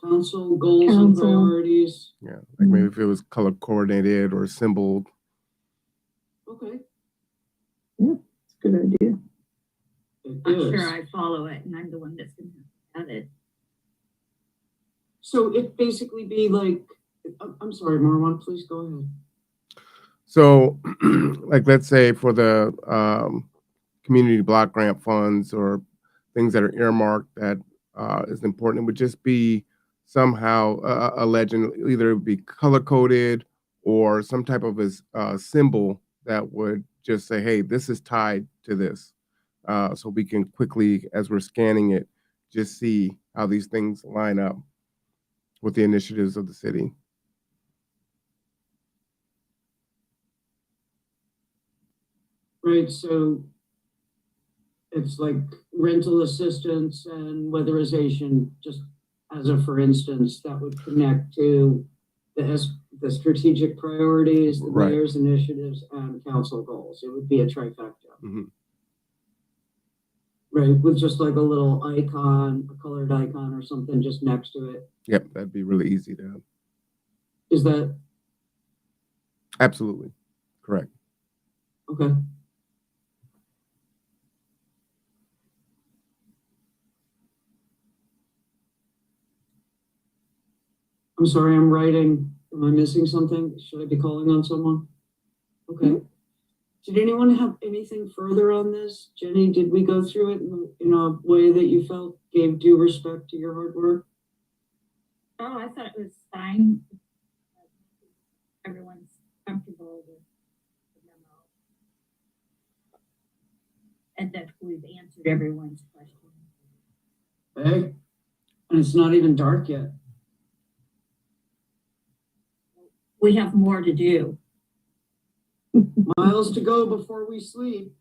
council goals and priorities. Yeah, like maybe if it was color coordinated or symboled. Okay. Yeah, it's a good idea. I'm sure I follow it, and I'm the one that's going to add it. So it basically be like, I'm sorry, Marwan, please go ahead. So, like, let's say for the community block grant funds or things that are earmarked that is important, it would just be somehow a legend. Either it would be color coded or some type of a symbol that would just say, hey, this is tied to this. So we can quickly, as we're scanning it, just see how these things line up with the initiatives of the city. Right, so it's like rental assistance and weatherization, just as a for instance, that would connect to the strategic priorities, the Right. mayor's initiatives, and council goals. It would be a trifecta. Mm-hmm. Right, with just like a little icon, a colored icon or something just next to it. Yep, that'd be really easy to have. Is that Absolutely correct. okay? I'm sorry, I'm writing. Am I missing something? Should I be calling on someone? Okay. Did anyone have anything further on this? Jenny, did we go through it in a way that you felt gave due respect to your hard work? Oh, I thought it was fine. Everyone's comfortable with the memo. And that we've answered everyone's questions. Hey, and it's not even dark yet. We have more to do. Miles to go before we sleep.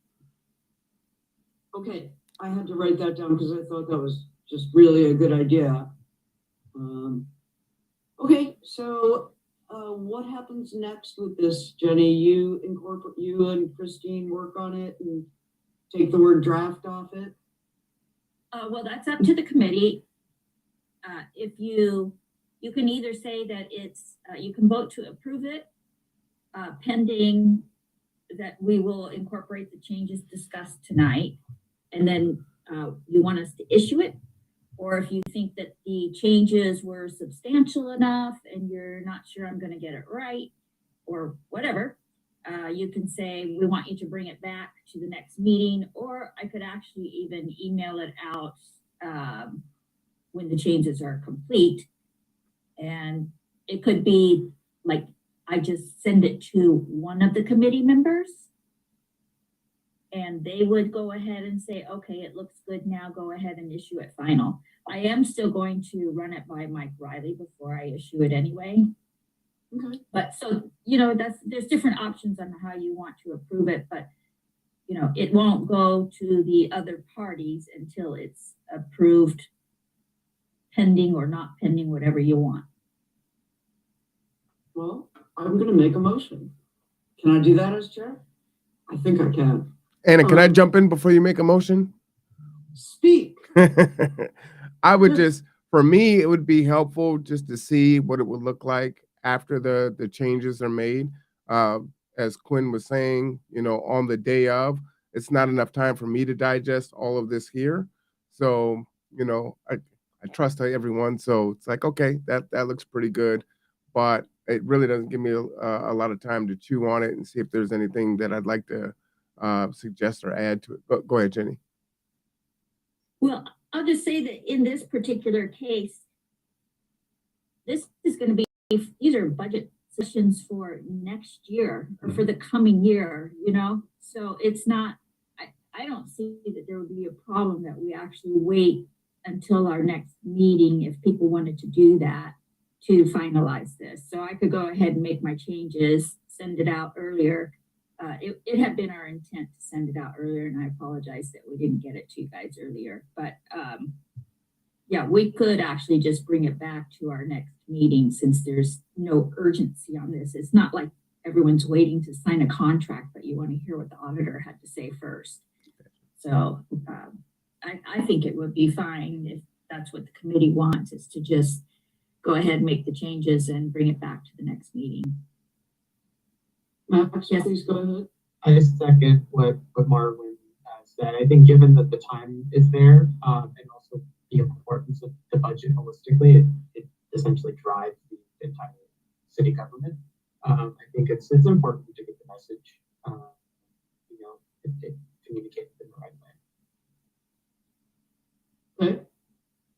Okay, I had to write that down because I thought that was just really a good idea. Okay, so what happens next with this, Jenny? You and Christine work on it and take the word draft off it? Well, that's up to the committee. If you can either say that it's, you can vote to approve it, pending that we will incorporate the changes discussed tonight, and then you want us to issue it, or if you think that the changes were substantial enough and you're not sure I'm going to get it right, or whatever, you can say we want you to bring it back to the next meeting, or I could actually even email it out when the changes are complete. And it could be like I just send it to one of the committee members and they would go ahead and say, okay, it looks good now, go ahead and issue it final. I am still going to run it by Mike Riley before I issue it anyway. Okay. But so, you know, there's different options on how you want to approve it, but you know, it won't go to the other parties until it's approved, pending or not pending, whatever you want. Well, I'm going to make a motion. Can I do that as chair? I think I can. Anna, can I jump in before you make a motion? Speak. I would just, for me, it would be helpful just to see what it would look like after the changes are made. As Quinn was saying, you know, on the day of, it's not enough time for me to digest all of this here. So, you know, I trust everyone. So it's like, okay, that looks pretty good, but it really doesn't give me a lot of time to chew on it and see if there's anything that I'd like to suggest or add to it. Go ahead, Jenny. Well, I'll just say that in this particular case, this is going to be, these are budget sessions for next year or for the coming year, you know? So it's not, I don't see that there would be a problem that we actually wait until our next meeting if people wanted to do that to finalize this. So I could go ahead and make my changes, send it out earlier. It had been our intent to send it out earlier, and I apologize that we didn't get it to you guys earlier. But yeah, we could actually just bring it back to our next meeting since there's no urgency on this. It's not like everyone's waiting to sign a contract, but you want to hear what the auditor had to say first. So I think it would be fine if that's what the committee wants, is to just go ahead and make the changes and bring it back to the next meeting. Max, yes, please go ahead. I just second what Marwan said. I think given that the time is there, and also the importance of the budget holistically, it essentially drives the entire city government. I think it's important to get the message, you know, communicated in the right way. Okay.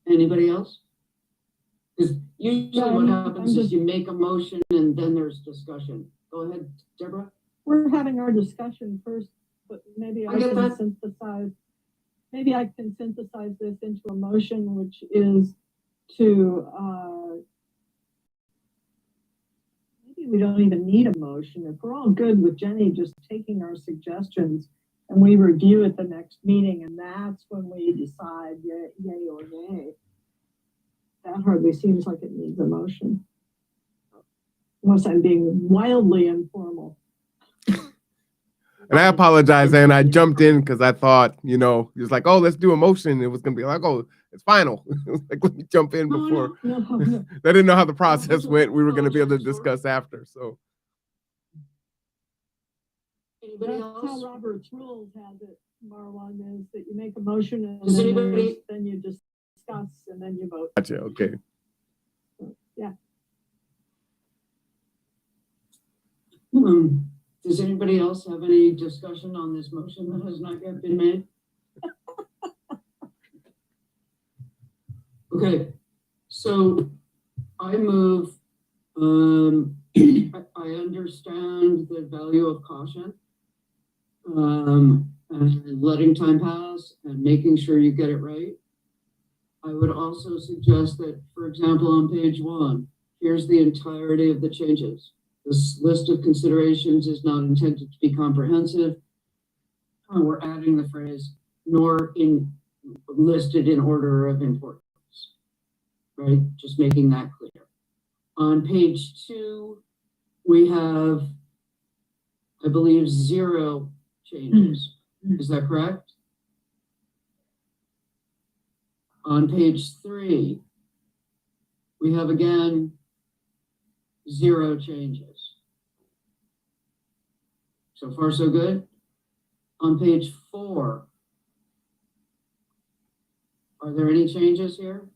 Anybody else? Because usually what happens is you make a motion and then there's discussion. Go ahead, Deborah. We're having our discussion first, but maybe I can that. synthesize. Maybe I can synthesize this into a motion, which is to. Maybe we don't even need a motion if we're all good with Jenny just taking our suggestions and we review at the next meeting, and that's when we decide yay or nay. That hardly seems like it needs a motion. Unless I'm being wildly informal. And I apologize, and I jumped in because I thought, you know, he was like, oh, let's do a motion. It was going to be like, oh, it's final. Like, let me jump in before. No. I didn't know how the process went. We were going to be able to discuss after. So Anybody That's else? how Robert's rules has it, Marwan, is that you make a motion and Does then, anybody- then you discuss and then you vote. gotcha. Okay. Yeah. Does anybody else have any discussion on this motion that has not yet been made? Okay, so I move, I understand the value of caution, and letting time pass and making sure you get it right. I would also suggest that, for example, on page 1, here's the entirety of the changes. This list of considerations is not intended to be comprehensive. We're adding the phrase, nor listed in order of importance, right? Just making that clear. On page 2, we have, I believe, 0 changes. Is that correct? On page 3, we have again 0 changes. So far, so good. On page 4, are there any changes here?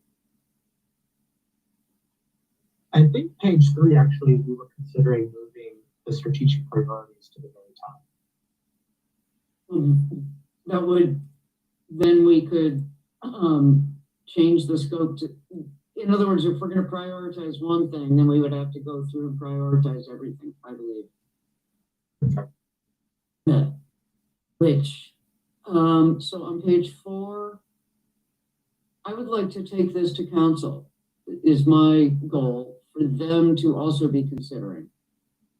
I think page 3, actually, we were considering moving the strategic priorities to the very top. That would, then we could change the scope to, in other words, if we're going to prioritize one thing, then we would have to go through and prioritize everything, I believe. Okay. Yeah. Which, so on page 4, I would like to take this to council, is my goal, for them to also be considering,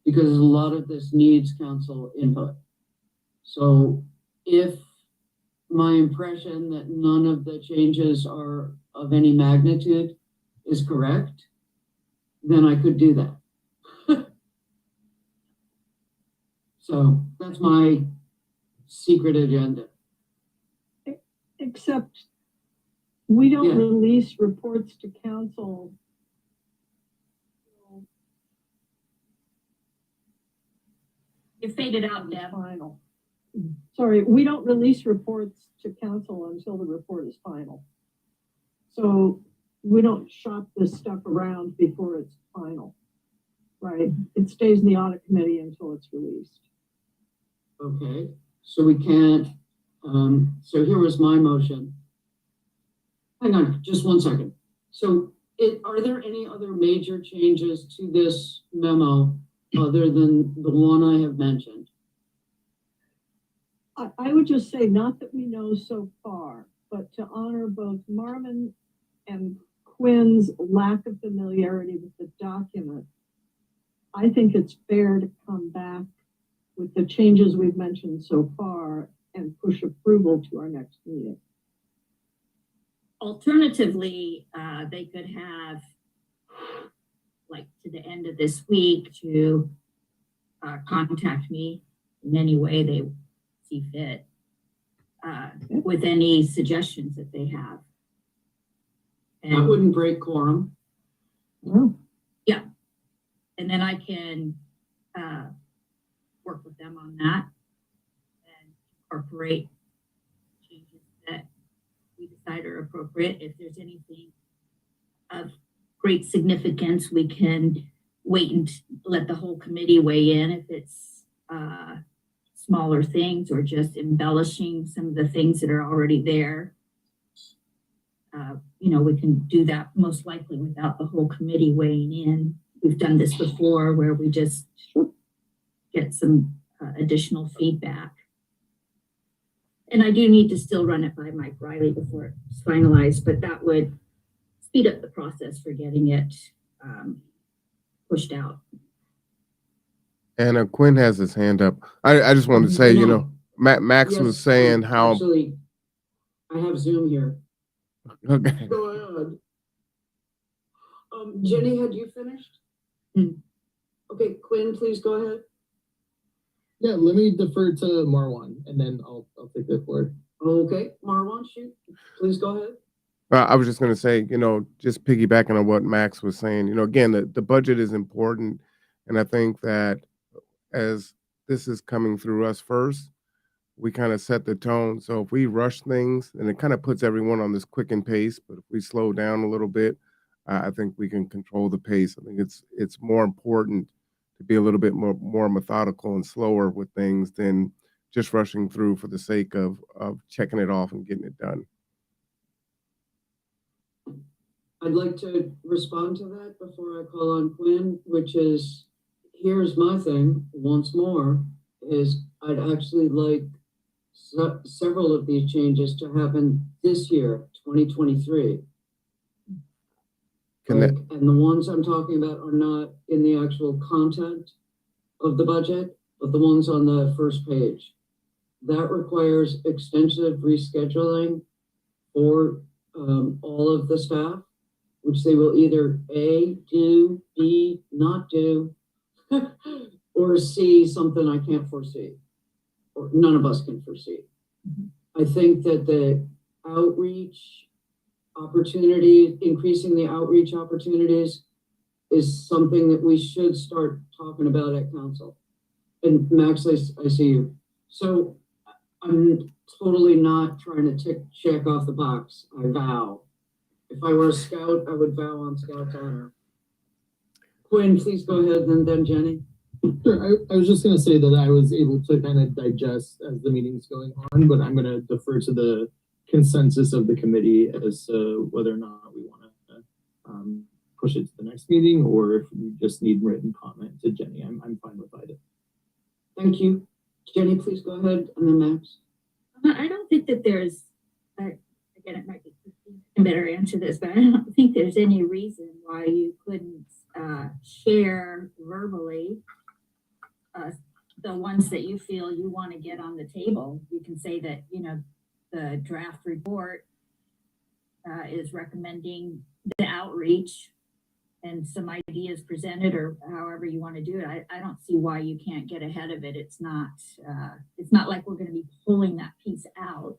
because a lot of this needs council input. So if my impression that none of the changes are of any magnitude is correct, then I could do that. So that's my secret agenda. Except we don't Yeah. release reports to council. You faded out, Deb. Final. Sorry, we don't release reports to council until the report is final. So we don't shop this stuff around before it's final, right? It stays in the audit committee until it's released. Okay, so we can't, so here was my motion. Hang on, just one second. So are there any other major changes to this memo other than the one I have mentioned? I would just say, not that we know so far, but to honor both Marwan and Quinn's lack of familiarity with the document, I think it's fair to come back with the changes we've mentioned so far and push approval to our next meeting. Alternatively, they could have, like, to the end of this week to contact me in any way they see fit with any suggestions that they have. That And, wouldn't break quorum. No. and then I can work with them on that and incorporate changes that we decide are appropriate. If there's anything of great significance, we can wait and let the whole committee weigh in if it's smaller things or just embellishing some of the things that are already there. We can do that most likely without the whole committee weighing in. We've done this before where we just get some additional feedback. And I do need to still run it by Mike Riley before it's finalized, but that would speed up the process for getting it pushed out. And Quinn has his hand up. I just wanted to say, Max Yes, was saying how. Actually, I have Zoom here. Okay. Go ahead. Jenny, had you finished? Okay, Quinn, please go ahead. Yeah, let me defer to Marwan, and then I'll take that forward. Okay, Marwan, shoot. Please go ahead. I was just going to say, just piggybacking on what Max was saying, again, the budget is important. And I think that as this is coming through us first, we kind of set the tone. So if we rush things, then it kind of puts everyone on this quickened pace. But if we slow down a little bit, I think we can control the pace. I think it's more important to be a little bit more methodical and slower with things than just rushing through for the sake of checking it off and getting it done. I'd like to respond to that before I call on Quinn, which is, here's my thing, once more, is I'd actually like several of these changes to happen this year, 2023. Can that, And the ones I'm talking about are not in the actual content of the budget, but the ones on the first page. That requires extensive rescheduling for all of the staff, which they will either A, do, B, not do, or C, something I can't foresee, or none of us can foresee. I think that the outreach opportunity, increasing the outreach opportunities is something that we should start talking about at council. And Max, I see you. So I'm totally not trying to check off the box. I vow. If I were a scout, I would vow on Scout's honor. Quinn, please go ahead, and then Jenny. Sure. I was just going to say that I was able to kind of digest as the meeting's going on, but I'm going to defer to the consensus of the committee as to whether or not we want to push it to the next meeting, or if we just need written comment to Jenny. I'm fine with either. Thank you. Jenny, please go ahead, and then Max. I don't think that there's, again, it might be a better answer this, but I don't think there's any reason why you couldn't share verbally the ones that you feel you want to get on the table. You can say that, you know, the draft report is recommending the outreach and some ideas presented, or however you want to do it. I don't see why you can't get ahead of it. It's not like we're going to be pulling that piece out.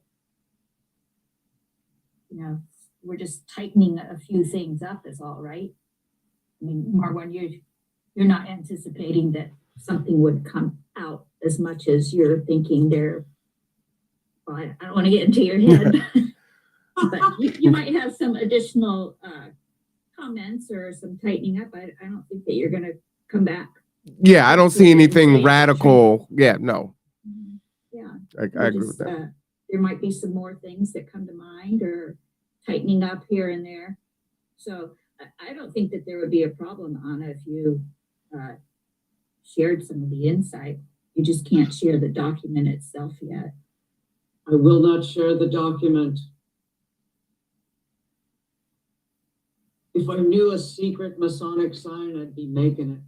You know, we're just tightening a few things up is all, right? I mean, Marwan, you're not anticipating that something would come out as much as you're thinking there. Well, I don't want to get into your head, but you might have some additional comments or some tightening up. I don't think that you're going to come back. Yeah, I don't see anything radical. Yeah, no. Yeah, I agree with that. There might be some more things that come to mind or tightening up here and there. So I don't think that there would be a problem, Anna, if you shared some of the insight. You just can't share the document itself yet. I will not share the document. If I knew a secret Masonic sign, I'd be making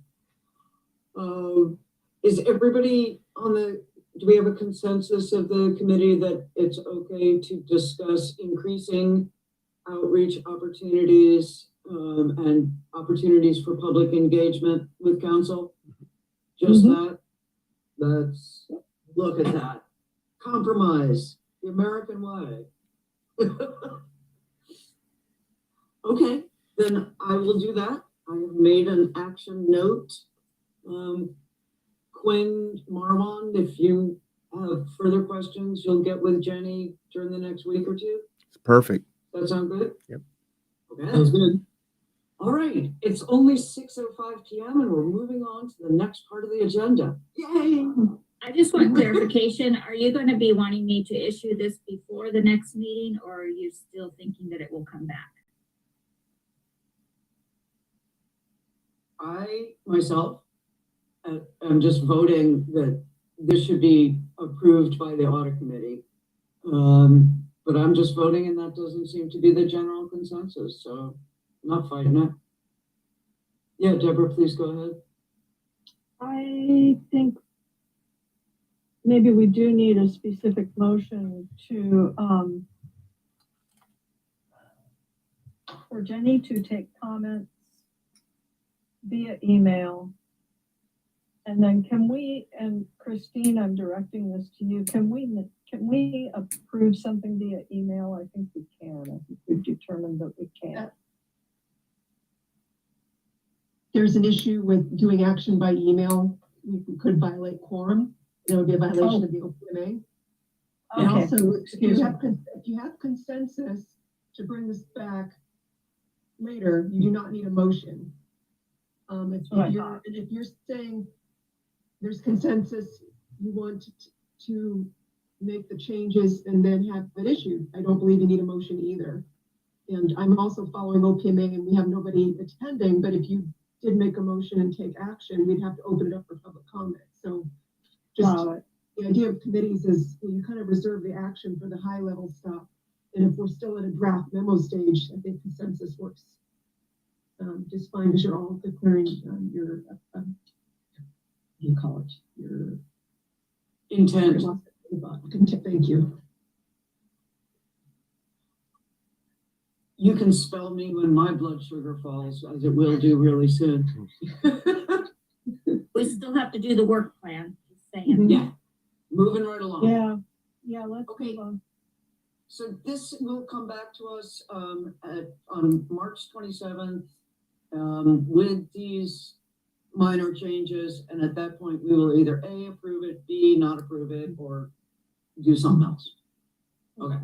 it. Is everybody on the, do we have a consensus of the committee that it's okay to discuss increasing outreach opportunities and opportunities for public engagement with council? Just that? Let's look at that. Compromise, the American way. Okay, then I will do that. I have made an action note. Quinn, Marwan, if you have further questions, you'll get with Jenny during the next week or two. It's perfect. Does that sound good? Yep. Okay. Sounds good. All right, it's only 6:05 p.m. and we're moving on to the next part of the agenda. Yay! I just want clarification. Are you going to be wanting me to issue this before the next meeting, or are you still thinking that it will come back? I, myself, am just voting that this should be approved by the Audit Committee. But I'm just voting, and that doesn't seem to be the general consensus, so I'm not fighting it. Yeah, Deborah, please go ahead. I think maybe we do need a specific motion to, for Jenny to take comments via email. And then can we, and Christine, I'm directing this to you, can we approve something via email? I think we can. I think we've determined that we can. There's an issue with doing action by email. We could violate quorum. It would be a violation of the OPMA. And Okay. also, Excuse me. if you have consensus to bring this back later, you do not need a motion. If what I you're, thought. and if you're saying there's consensus, you want to make the changes and then have it issued, I don't believe you need a motion either. And I'm also following OPMA and we have nobody attending, but if you did make a motion and take action, we'd have to open it up for public comment. So just the idea of committees is you kind of reserve the action for the high level stuff. And if we're still at a draft memo stage, I think consensus works just fine because you're all declaring your, what do you call it? Your Intent. Thank you. You can spell me when my blood sugar falls, as it will do really soon. We still have to do the work plan, just saying. Yeah, moving right along. Yeah, let's Okay. move on. So this will come back to us on March 27th with these minor changes. And at that point, we will either A, approve it, B, not approve it, or do something else. Okay.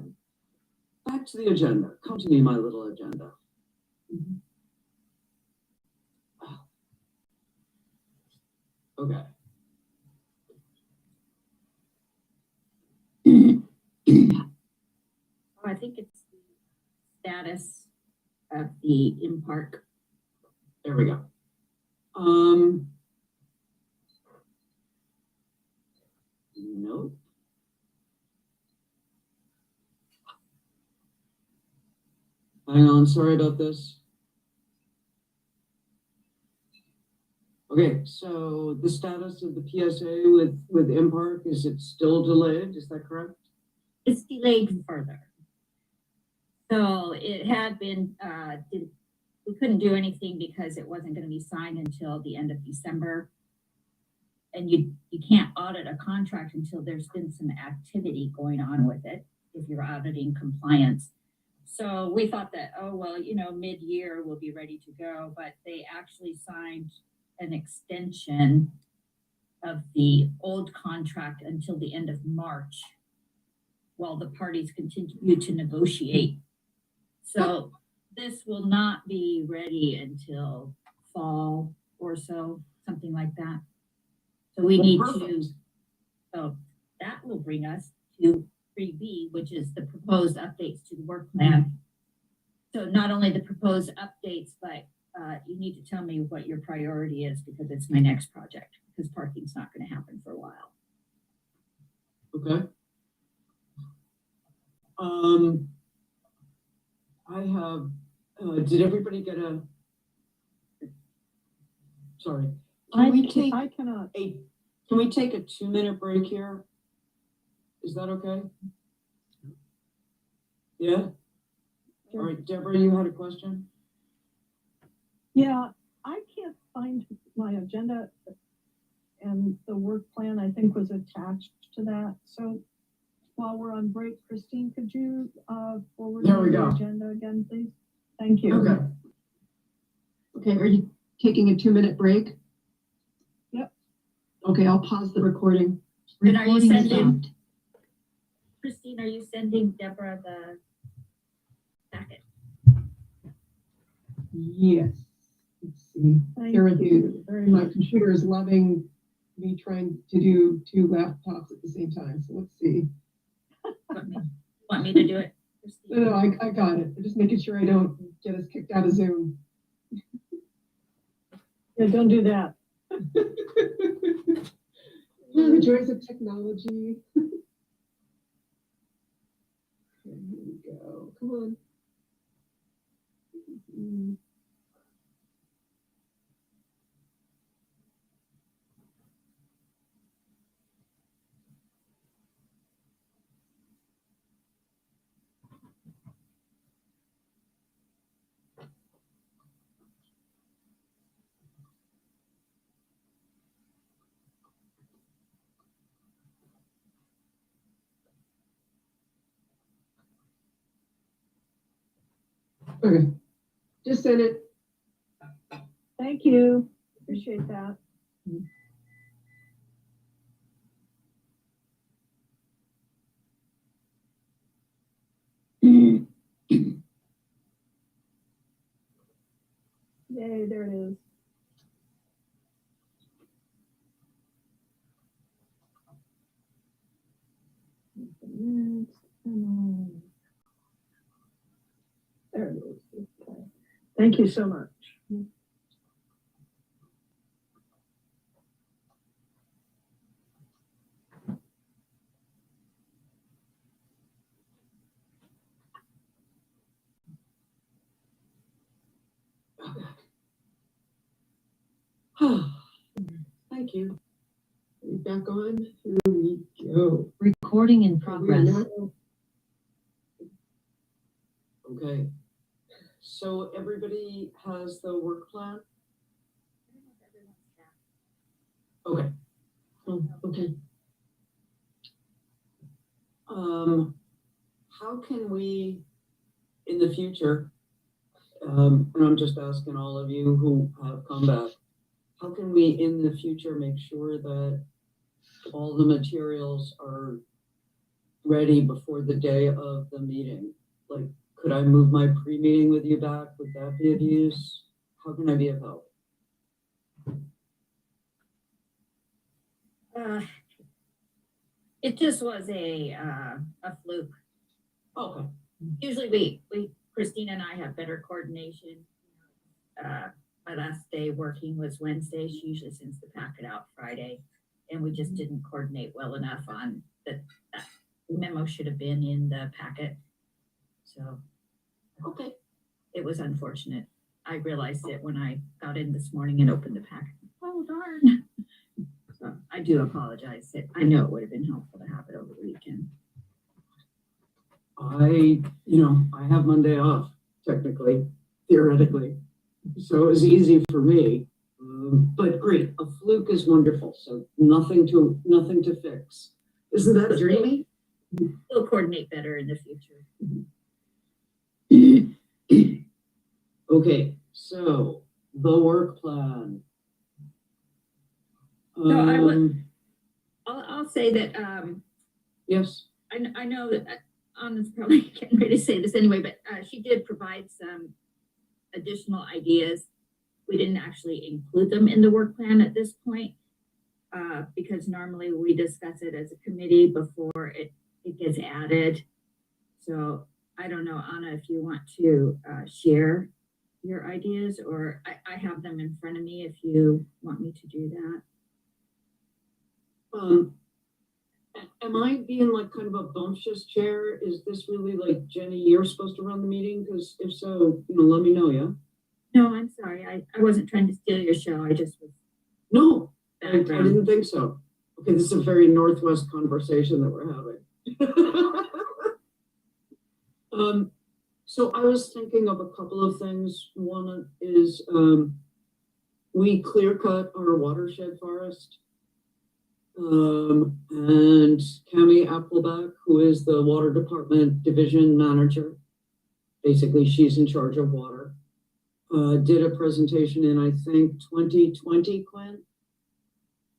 Back to the agenda. Come to me, my little agenda. Okay. I think it's the status of the in-park. There we go. Nope. Hang on, sorry about this. Okay, so the status of the PSA with M-Park, is it still delayed? Is that correct? It's delayed further. So it had been, we couldn't do anything because it wasn't going to be signed until the end of December. And you can't audit a contract until there's been some activity going on with it, if you're auditing compliance. So we thought that, oh, well, you know, mid-year we'll be ready to go, but they actually signed an extension of the old contract until the end of March while the parties continue to negotiate. So this will not be ready until fall or so, something like that. So we need to, so that will bring us to 3B, which is the proposed updates to the work plan. So not only the proposed updates, but you need to tell me what your priority is because it's my next project, because parking's not going to happen for a while. Okay. I have, did everybody get a, sorry. Can we take a 2-minute break here? Is that okay? Yeah? All right, Deborah, you had a question? Yeah, I can't find my agenda, and the work plan I think was attached to that. So while we're on break, Christine, could you forward the agenda again, please? Thank you. Okay. Okay, are you taking a 2-minute break? Yep. Okay, I'll pause the recording. And are you Recording sending, stopped. Christine, are you sending Deborah the packet? Yes. Let's see. Thank Here it you is. very My much. computer is loving me trying to do 2 laptops at the same time. So let's see. Want me to do it, Christine? No, I got it. I'm just making sure I don't get us kicked out of Zoom. Yeah, don't do that. The joys of technology. Okay, here we go. Come on. Okay, just send it. Thank you. Appreciate that. Yay, there it is. There it is. Okay. Thank you so much. Thank you. Are we back on? Here we go. Recording in We are progress. now- Okay. So everybody has the work plan? Okay. Oh, okay. How can we, in the future, and I'm just asking all of you who have come back, how can we in the future make sure that all the materials are ready before the day of the meeting? Like, could I move my pre-meeting with you back? Would that be of use? How can I be of help? It just was a fluke. Okay. Usually Christina and I have better coordination. My last day working was Wednesday. She usually sends the packet out Friday, and we just didn't coordinate well enough on that. That memo should have been in the packet. So, Okay. it was unfortunate. I realized it when I got in this morning and opened the packet. Oh, darn. So I do apologize. I know it would have been helpful to have it over the weekend. I have Monday off, technically, theoretically. So it was easy for me. But great, a fluke is wonderful. So nothing to fix. Isn't that dreamy? We'll coordinate better in the future. Okay, so the work plan. No, I'll say that Yes. I know that Anna's probably getting ready to say this anyway, but she did provide some additional ideas. We didn't actually include them in the work plan at this point because normally we discuss it as a committee before it gets added. So I don't know, Anna, if you want to share your ideas, or I have them in front of me if you want me to do that. Am I being like kind of a bumptious chair? Is this really like, Jenny, you're supposed to run the meeting? Because if so, let me know, yeah? No, I'm sorry. I wasn't trying to steal your show. I just was. No, I background. didn't think so. Okay, this is a very Northwest conversation that we're having. So I was thinking of a couple of things. One is we clear cut our watershed forest. And Cami Appleback, who is the water department division manager, basically she's in charge of water, did a presentation in, I think, 2020, Quinn,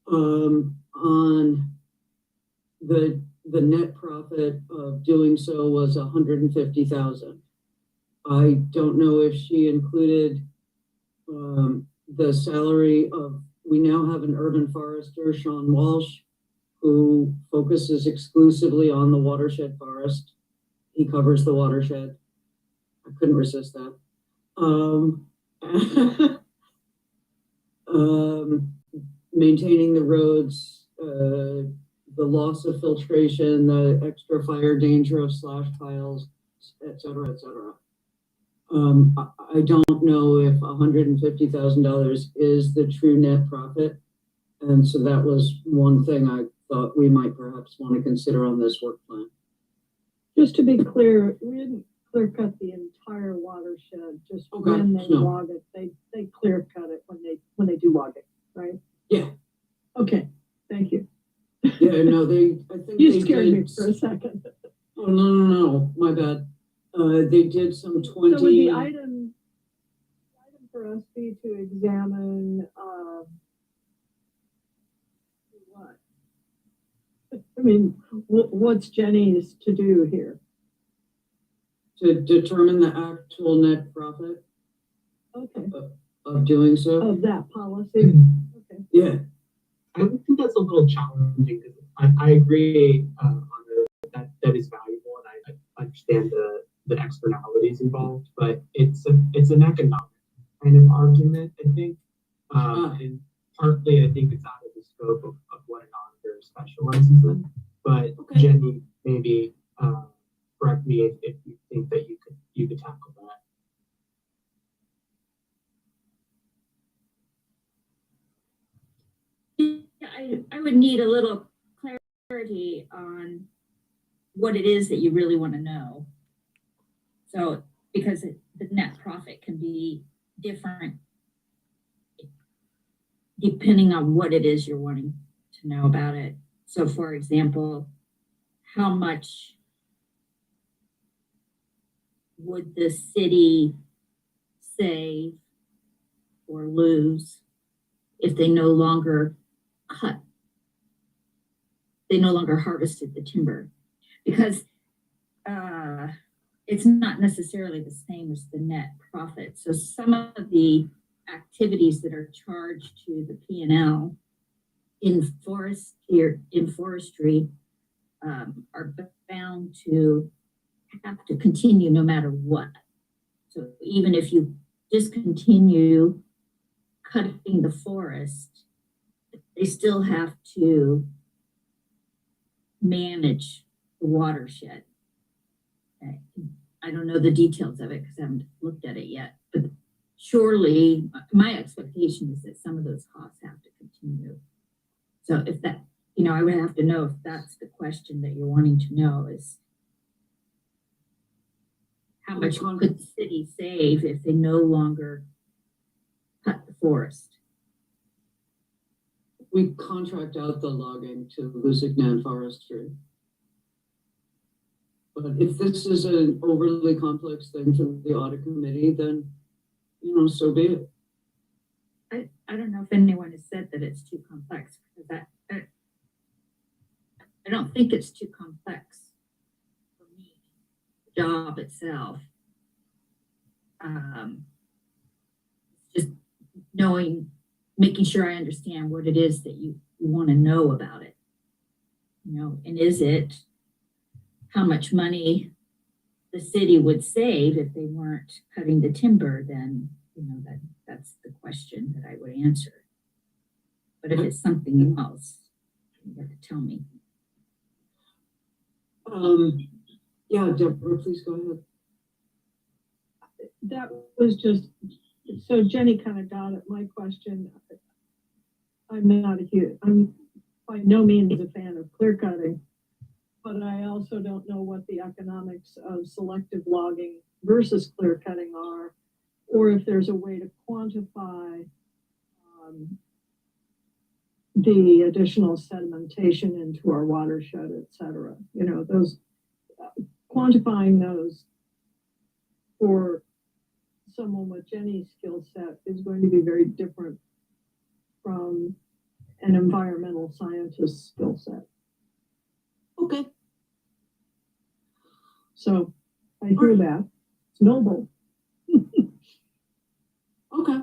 on the net profit of doing so was 150,000. I don't know if she included the salary of, we now have an urban forester, Sean Walsh, who focuses exclusively on the watershed forest. He covers the watershed. I couldn't resist that. Maintaining the roads, the loss of filtration, the extra fire danger of slash piles, et cetera, et cetera. I don't know if $150,000 is the true net profit. And so that was one thing I thought we might perhaps want to consider on this work plan. Just to be clear, we didn't clear cut the entire watershed, just Okay, when they no. log it, they clear cut it when they do log it, right? Yeah. Okay, thank you. Yeah, no, I think You they scared did. me for a second. Oh, no, my bad. They did some 20. So would the item for us be to examine, what? I mean, what's Jenny's to do here? To determine the actual net profit Okay, of doing so. of that policy, okay. Yeah. I think that's a little challenging because I agree on that is valuable, and I understand the externalities involved, but it's an economic kind of argument, I think. And partly I think it's out of the scope of what an auditor specializes in. But Okay. Jenny, maybe correct me if you think that you could tackle that. I would need a little clarity on what it is that you really want to know. So, because the net profit can be different depending on what it is you're wanting to know about it. So, for example, how much would the city save or lose if they no longer harvested the timber? Because it's not necessarily the same as the net profit. So some of the activities that are charged to the P&L in forestry are bound to have to continue no matter what. So even if you discontinue cutting the forest, they still have to manage the watershed. Okay. I don't know the details of it because I haven't looked at it yet, but surely my expectation is that some of those costs have to continue. So if that, I would have to know if that's the question that you're wanting to know is how much could the city save if they no longer cut the forest? We contract out the logging to Lusignan Forestry. But if this is an overly complex thing for the audit committee, then, so be it. I don't know if anyone has said that it's too complex, because I don't think it's too complex for me, the job itself. Just making sure I understand what it is that you want to know about it. And is it how much money the city would save if they weren't cutting the timber? Then, that's the question that I would answer. But if it's something else, you have to tell me. Yeah, Deborah, please go ahead. That was just, so Jenny kind of got at my question. I'm by no means a fan of clear cutting, but I also don't know what the economics of selective logging versus clear cutting are, or if there's a way to quantify the additional sedimentation into our watershed, et cetera. Those quantifying those for someone with Jenny's skill set is going to be very different from an environmental scientist's skill set. Okay. So I hear that. It's noble. Okay.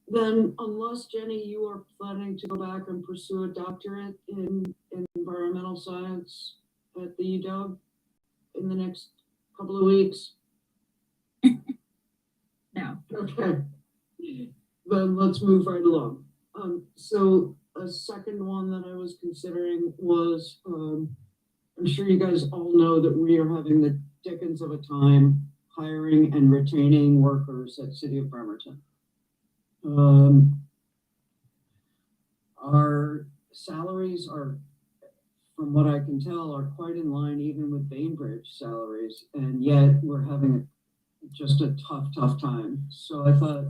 Then unless, Jenny, you are planning to go back and pursue a doctorate in environmental science at the UW in the next couple of weeks? No. Okay. Then let's move right along. So a second one that I was considering was, I'm sure you guys all know that we are having the dickens of a time hiring and retaining workers at City of Bremerton. Our salaries are, from what I can tell, are quite in line even with Bainbridge salaries, and yet we're having just a tough time. So I thought,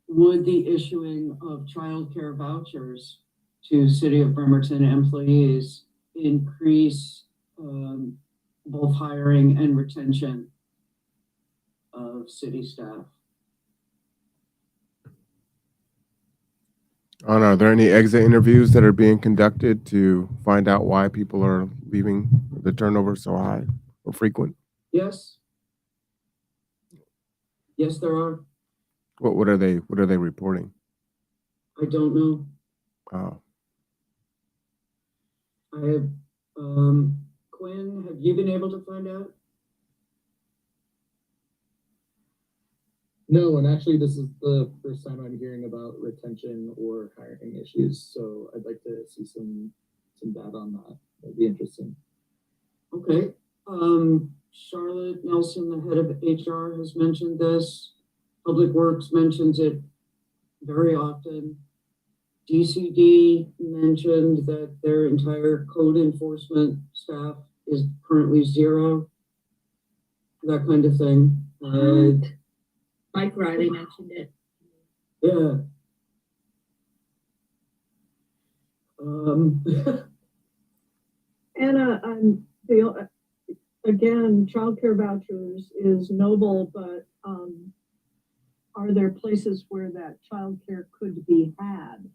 would the issuing of childcare vouchers to City of Bremerton employees increase both hiring and retention of city staff? Are there any exit interviews that are being conducted to find out why people are leaving, the turnover so high or frequent? Yes. Yes, there are. What are they reporting? I don't know. Oh. I have, Quinn, have you been able to find out? No, and actually, this is the first time I'm hearing about retention or hiring issues, so I'd like to see some data on that. That'd be interesting. Okay. Charlotte Nelson, the head of HR, has mentioned this. Public Works mentions it very often. DCD mentioned that their entire code enforcement staff is currently 0. That kind of thing. Mike Riley mentioned it. Yeah. Anna, again, childcare vouchers is noble, but are there places where that childcare could be had?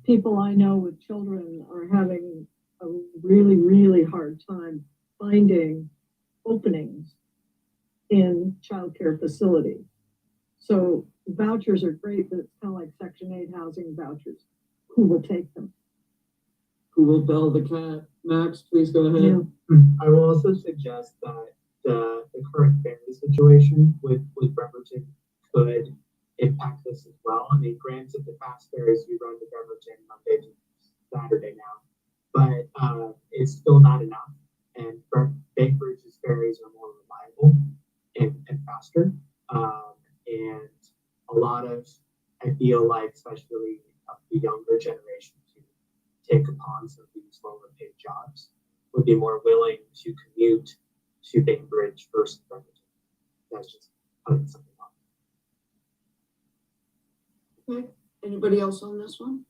People I know with children are having a really, really hard time finding openings in childcare facilities. So vouchers are great, but it's kind of like Section 8 housing vouchers. Who will take them? Who will bell the cat? Max, please go ahead. I will also suggest that the current ferry situation with Bremerton could impact this as well. I mean, granted, the fast ferries we run to Bremerton Monday to Saturday now, but it's still not enough. And Bakeridge's ferries are more reliable and faster. And a lot of, I feel like, especially the younger generation to take upon some of these lower paid jobs would be more willing to commute to Bainbridge versus Bremerton. That's just putting something on. Okay. Anybody else on this one?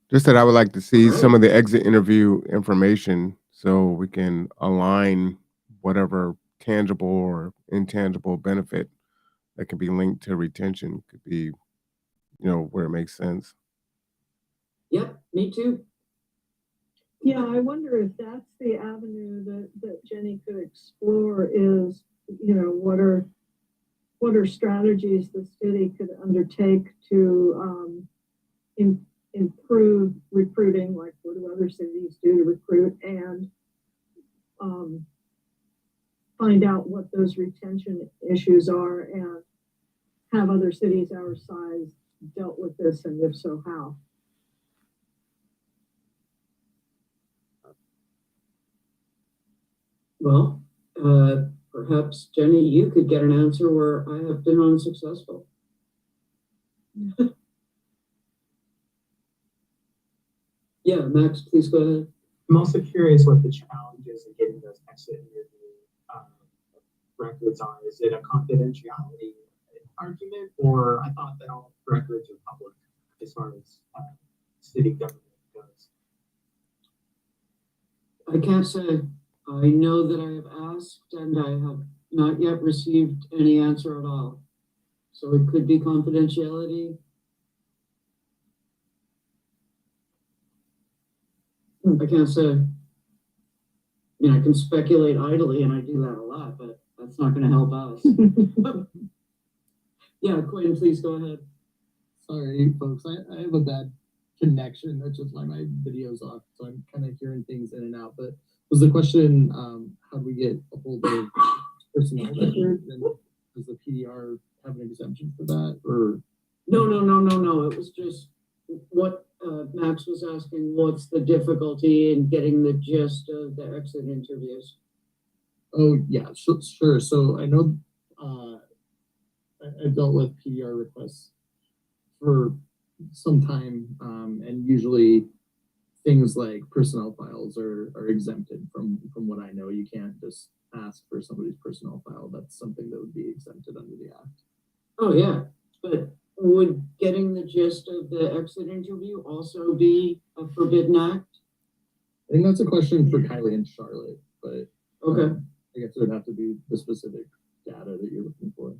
Just that I would like to see some of the exit interview information so we can align whatever tangible or intangible benefit that can be linked to retention could be, where it makes sense. Yep, me too. Yeah, I wonder if that's the avenue that Jenny could explore is, what are strategies the city could undertake to improve recruiting, like what do other cities do to recruit, and find out what those retention issues are and have other cities our size dealt with this, and if so, how? Well, perhaps, Jenny, you could get an answer where I have been unsuccessful. Yeah, Max, please go ahead. I'm also curious what the challenges in getting those exit interview records are. Is it a confidentiality argument, or I thought that all records are public as far as city government goes? I can't say. I know that I have asked and I have not yet received any answer at all. So it could be confidentiality. I can't say. I mean, I can speculate idly, and I do that a lot, but that's not going to help us. Yeah, Quinn, please go ahead. Sorry, folks. I have a bad connection. That's just why my video's off, so I'm kind of hearing things in and out. But was the question, how do we get a hold of personnel records? And does the PDR have an exemption for that? Or No. It was just what Max was asking. What's the difficulty in getting the gist of the exit interviews? Oh yeah, sure. So I know I've dealt with PDR requests for some time, and usually things like personnel files are exempted from what I know. You can't just ask for somebody's personnel file. That's something that would be exempted under the act. Oh yeah, but would getting the gist of the exit interview also be a forbidden act? I think that's a question for Kylie and Charlotte, but Okay. I guess it would have to be the specific data that you're looking for.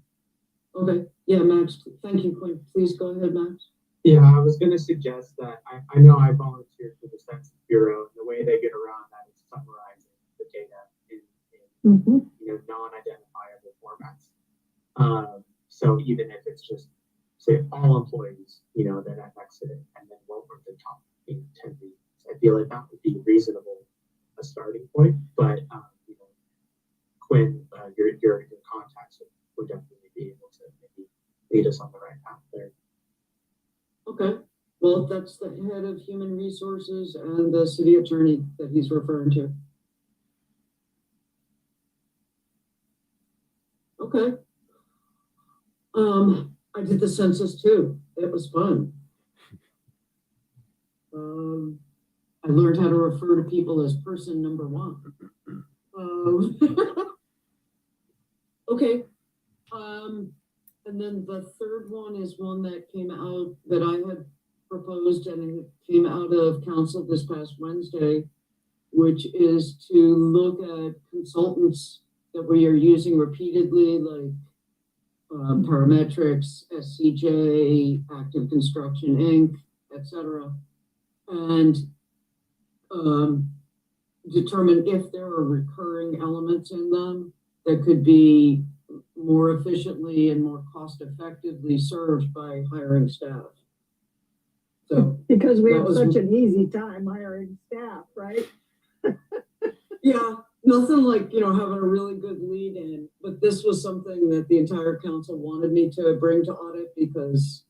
Okay. Yeah, Max. Thank you, Quinn. Please go ahead, Max. Yeah, I was going to suggest that I know I volunteered for the Census Bureau, and the way they get around that is summarizing the data in non-identifiable formats. So even if it's just say all employees, that have exited, and then what were the 10 weeks. I feel like that would be reasonable, a starting point, but, you know, Quinn, your contacts would definitely be able to maybe lead us on the right path there. Okay, well, that's the head of human resources and the city attorney that he's referring to. Okay. I did the census too. It was fun. I learned how to refer to people as person number one. Okay. And then the third one is one that came out that I had proposed, and it came out of council this past Wednesday, which is to look at consultants that we are using repeatedly, like Parametrics, SCJ, Active Construction Inc., etc., and determine if there are recurring elements in them that could be more efficiently and more cost effectively served by hiring staff. So Because we that have was- such an easy time hiring staff, right? yeah, nothing like, you know, having a really good lead in, but this was something that the entire council wanted me to bring to audit because,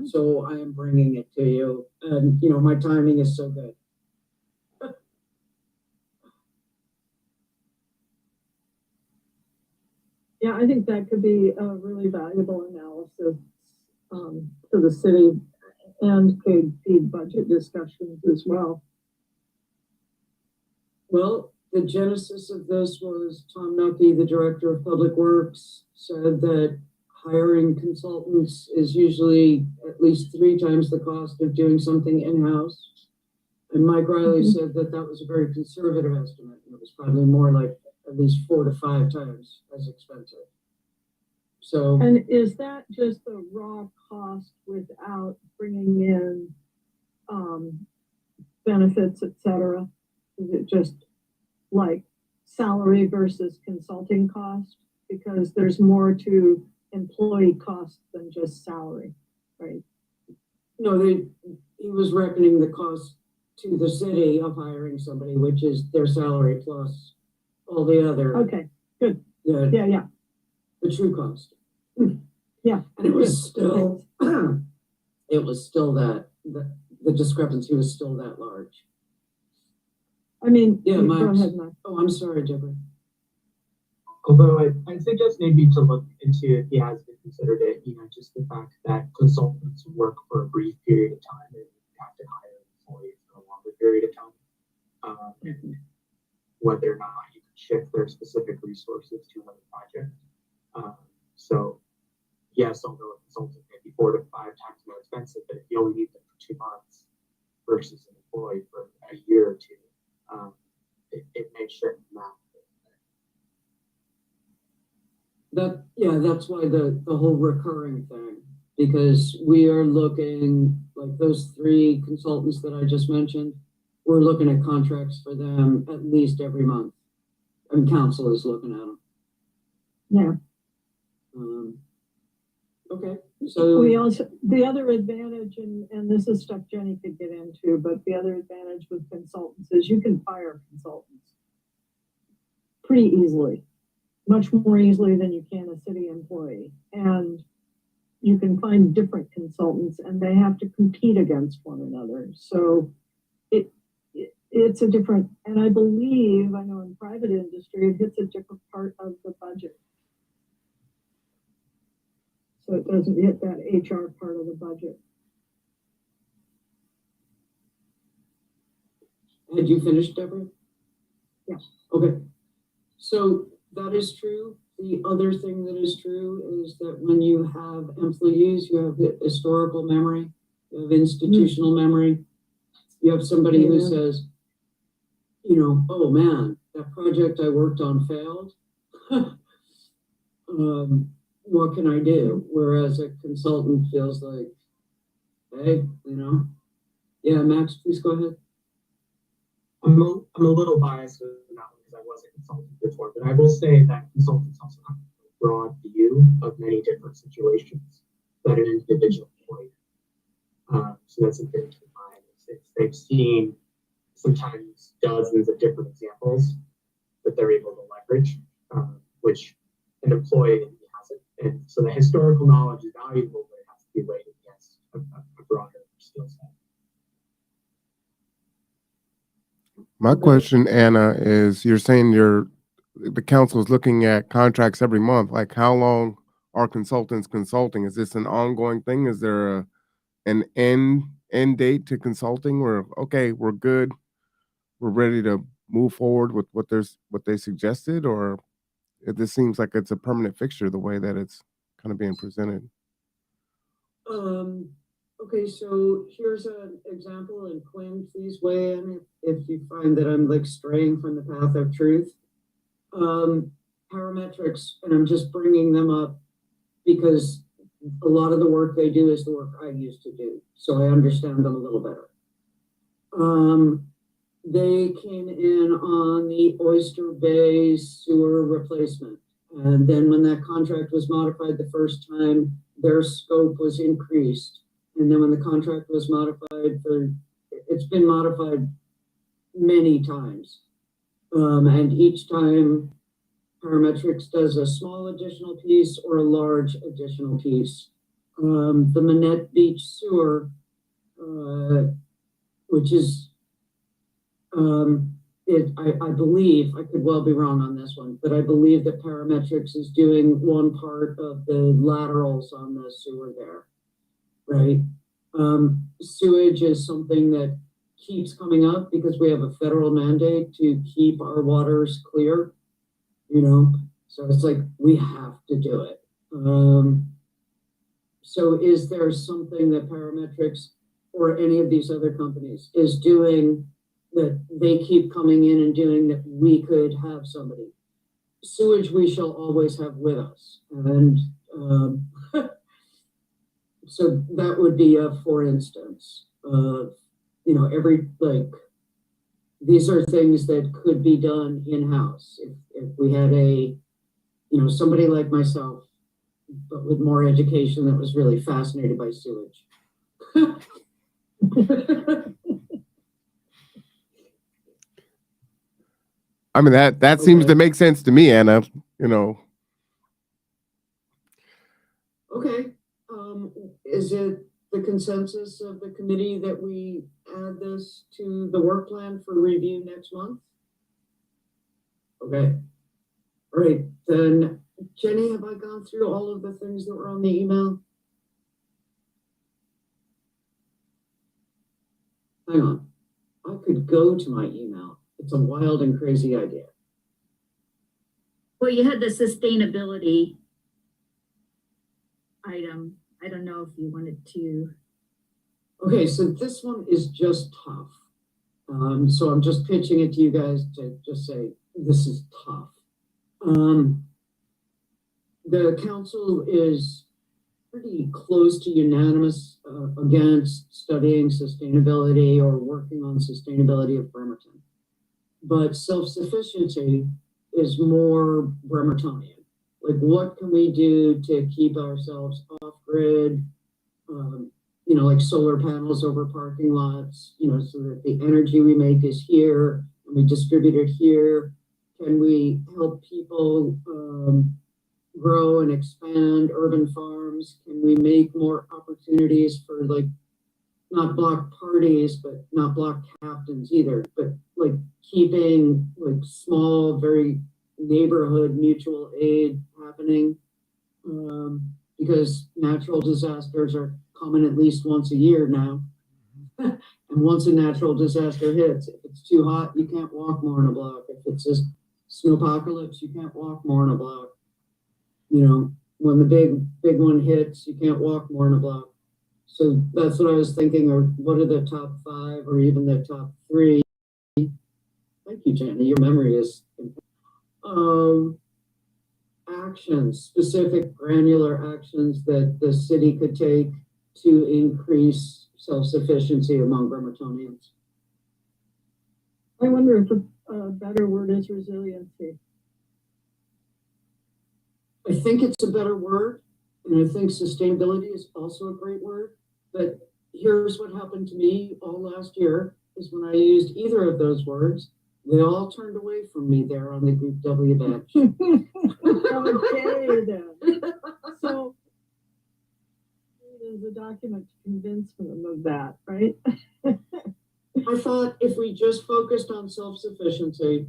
so I am bringing it to you, and, you know, my timing is so good. Yeah, I think that could be a really valuable analysis for the city and could feed budget discussions as well. Well, the genesis of this was Tom Nucky, the director of public works, said that hiring consultants is usually at least 3 times the cost of doing something in-house. And Mike Riley said that that was a very conservative estimate. It was probably more like at least 4 to 5 times as expensive. So, And is that just the raw cost without bringing in benefits, et cetera? Is it just like salary versus consulting cost? Because there's more to employee costs than just salary, right? no, he was reckoning the cost to the city of hiring somebody, which is their salary plus all the other, Okay, good. the, Yeah. the true cost. Yeah. And it was still, it was still that, the discrepancy was still that large. I mean, Yeah, go Max. ahead, Mike. Oh, I'm sorry, Deborah. Although I'd suggest maybe to look into, if he hasn't considered it, you know, just the fact that consultants work for a brief period of time and you have to hire employees for a longer period of time. And whether or not you can shift their specific resources to another project. So yes, although a consultant may be 4 to 5 times more expensive, but if you only need them for 2 months versus an employee for a year or 2, it may shift the math. That's why the whole recurring thing, because we are looking, like those 3 consultants that I just mentioned, we're looking at contracts for them at least every month. And council is looking at them. Yeah. Okay, so We also, the other advantage, and this is stuff Jenny could get into, but the other advantage with consultants is you can fire consultants pretty easily, much more easily than you can a city employee. And you can find different consultants and they have to compete against one another. So it's a different, and I believe, I know in private industry, it hits a different part of the budget. So it doesn't hit that HR part of the budget. had you finished, Deborah? Yeah. Okay. So that is true. The other thing that is true is that when you have employees, you have historical memory, you have institutional memory. You have somebody who says, you know, oh man, that project I worked on failed. What can I do? Whereas a consultant feels like, hey, you know, yeah, Max, please go ahead. I'm a little biased with that one because I was a consultant before, but I will say that consultants also have a broad view of many different situations that an individual employee. So that's a thing to keep in mind. they've seen sometimes dozens of different examples that they're able to leverage, which an employee hasn't. And so the historical knowledge is valuable, but it has to be weighed against a broader skill set. My question, Anna, is you're saying the council is looking at contracts every month. Like, how long are consultants consulting? Is this an ongoing thing? Is there an end date to consulting where, okay, we're good, we're ready to move forward with what they suggested? Or this seems like it's a permanent fixture the way that it's kind of being presented? Okay, so here's an example, and Quinn, please weigh in if you find that I'm like straying from the path of truth. Parametrics, and I'm just bringing them up because a lot of the work they do is the work I used to do, so I understand them a little better. They came in on the Oyster Bay sewer replacement, and then when that contract was modified the first time, their scope was increased. And then when the contract was modified it's been modified many times. And each time Parametrics does a small additional piece or a large additional piece. The Manette Beach sewer, which is, I believe, I could well be wrong on this one, but I believe that Parametrics is doing one part of the laterals on the sewer there, right? Sewage is something that keeps coming up because we have a federal mandate to keep our waters clear, so it's like we have to do it. So is there something that Parametrics or any of these other companies is doing that they keep coming in and doing that we could have somebody? Sewage we shall always have with us, and so that would be a for instance. These are things that could be done in-house if we had somebody like myself, but with more education, that was really fascinated by sewage. I mean, that seems to make sense to me, Anna, Okay. Is it the consensus of the committee that we add this to the work plan for review next month? Okay. All right. Then, Jenny, have I gone through all of the things that were on the email? Hang on. I could go to my email. It's a wild and crazy idea. Well, you had the sustainability item. I don't know if you wanted to. Okay, so this one is just tough. So I'm just pitching it to you guys to just say, this is tough. The council is pretty close to unanimous against studying sustainability or working on sustainability of Bremerton. But self-sufficiency is more Bremertonian. Like, what can we do to keep ourselves off grid? Like solar panels over parking lots, so that the energy we make is here and we distribute it here. Can we help people grow and expand urban farms? Can we make more opportunities for not block parties, but not block captains either, but keeping small, very neighborhood mutual aid happening? Because natural disasters are common at least once a year now. And once a natural disaster hits, if it's too hot, you can't walk more than a block. If it's a snowpocalypse, you can't walk more than a block. When the big one hits, you can't walk more than a block. So that's what I was thinking, or what are the top 5 or even the top 3? Thank you, Jenny. Your memory is actions, specific granular actions that the city could take to increase self-sufficiency among Bremertonians. I wonder if a better word is resiliency. I think it's a better word, and I think sustainability is also a great word, but here's what happened to me all last year is when I used either of those words, they all turned away from me there on the Group W bench. Okay, then. So there's a document to convince them of that, right? I thought if we just focused on self-sufficiency,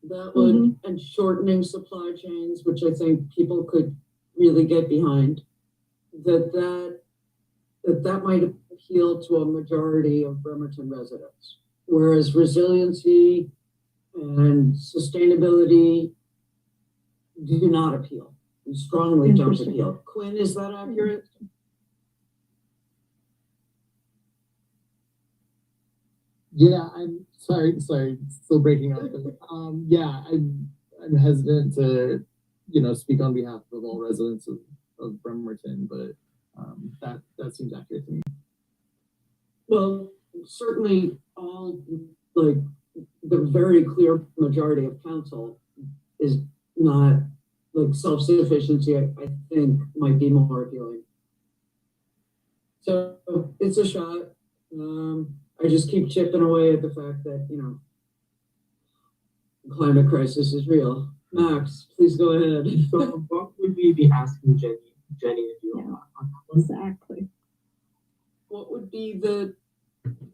that would, and shortening supply chains, which I think people could really get behind, that might appeal to a majority of Bremerton residents. Whereas resiliency and sustainability do not appeal, and strongly don't appeal. Quinn, is that accurate? Yeah, I'm sorry, still breaking up. Yeah, I'm hesitant to, speak on behalf of all residents of Bremerton, but that seems accurate to me. Well, certainly all, like, the very clear majority of council is not, like, self-sufficiency, I think might be more appealing. So it's a shot. I just keep chipping away at the fact that, climate crisis is real. Max, please go ahead. So what would we be asking Jenny to do on that one? Exactly. What would be the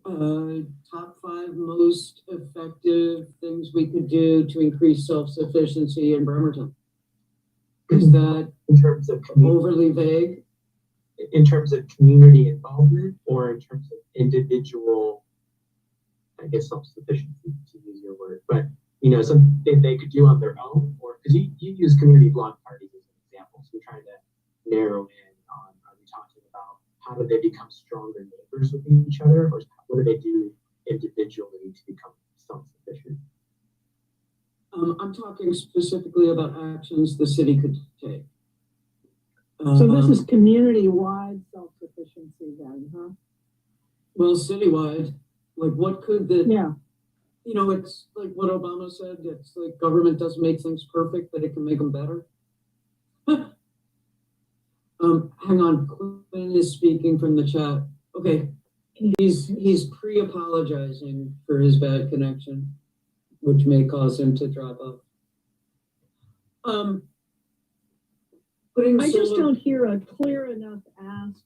top 5 most effective things we could do to increase self-sufficiency in Bremerton? Is that in terms of overly vague? In terms of community involvement, or in terms of individual, I guess, self-sufficiency, to use your word, but something they could do on their own, or because you use community block parties as an example, so we're trying to narrow in on, are we talking about how do they become stronger neighbors with each other, or what do they do individually to become self-sufficient? I'm talking specifically about actions the city could take. So this is community-wide self-sufficiency then, huh? Well, citywide, like what could the, Yeah. It's like what Obama said, it's like government doesn't make things perfect, but it can make them better. Hang on, Quinn is speaking from the chat. Okay, he's pre-apologizing for his bad connection, which may cause him to drop off. I just don't hear a clear enough ask.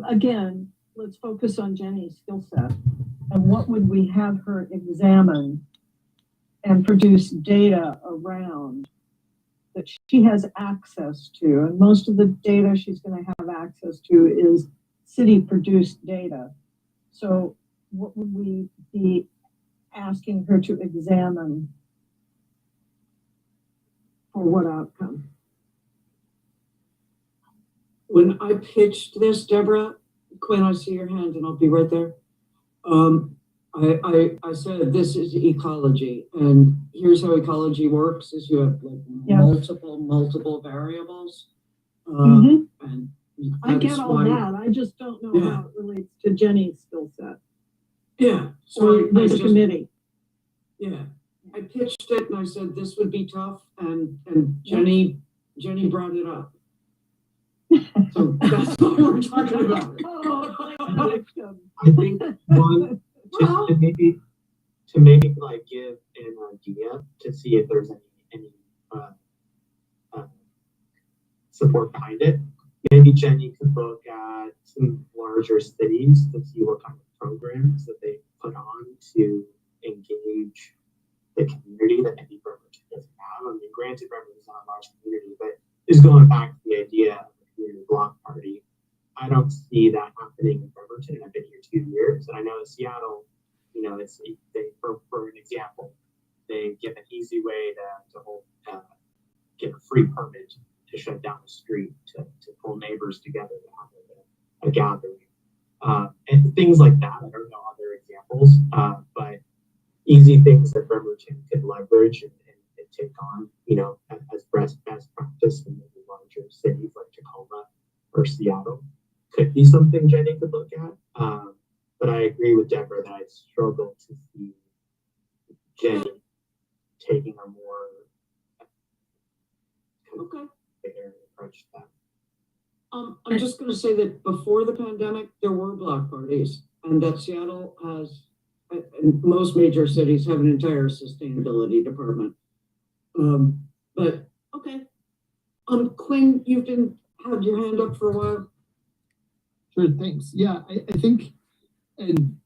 Again, let's focus on Jenny's skill set. And what would we have her examine and produce data around that she has access to? And most of the data she's going to have access to is city-produced data. So what would we be asking her to examine for what outcome? When I pitched this, Deborah, Quinn, I see your hand and I'll be right there. I said, this is ecology, and here's how ecology works is you have like multiple variables. And I get all that. I just don't know how it relates to Jenny's skill set. Yeah. So this committee. Yeah. I pitched it and I said this would be tough, and Jenny brought it up. So that's what we're talking about. I think one to maybe like give an idea to see if there's any support behind it. Maybe Jenny could look at some larger cities to see what kind of programs that they put on to engage the community that maybe Bremerton doesn't have. I mean, granted, Bremerton is not a large community, but just going back to the idea of the community block party, I don't see that happening in Bremerton. I've been here 2 years, and I know in Seattle, for an example, they give an easy way to hold, get a free permit to shut down the street, to pull neighbors together to have a gathering, and things like that. I don't know other examples, but easy things that Bremerton could leverage and take on, as best practice in maybe larger cities like Tacoma or Seattle. Could be something Jenny could look at. But I agree with Deborah that I struggle to see Jenny approach that. I'm just gonna say that before the pandemic, there were block parties, and that Seattle has, and most major cities have an entire sustainability department. But, okay. Quinn, you've been, had your hand up for a while. Sure, thanks. Yeah, I think, and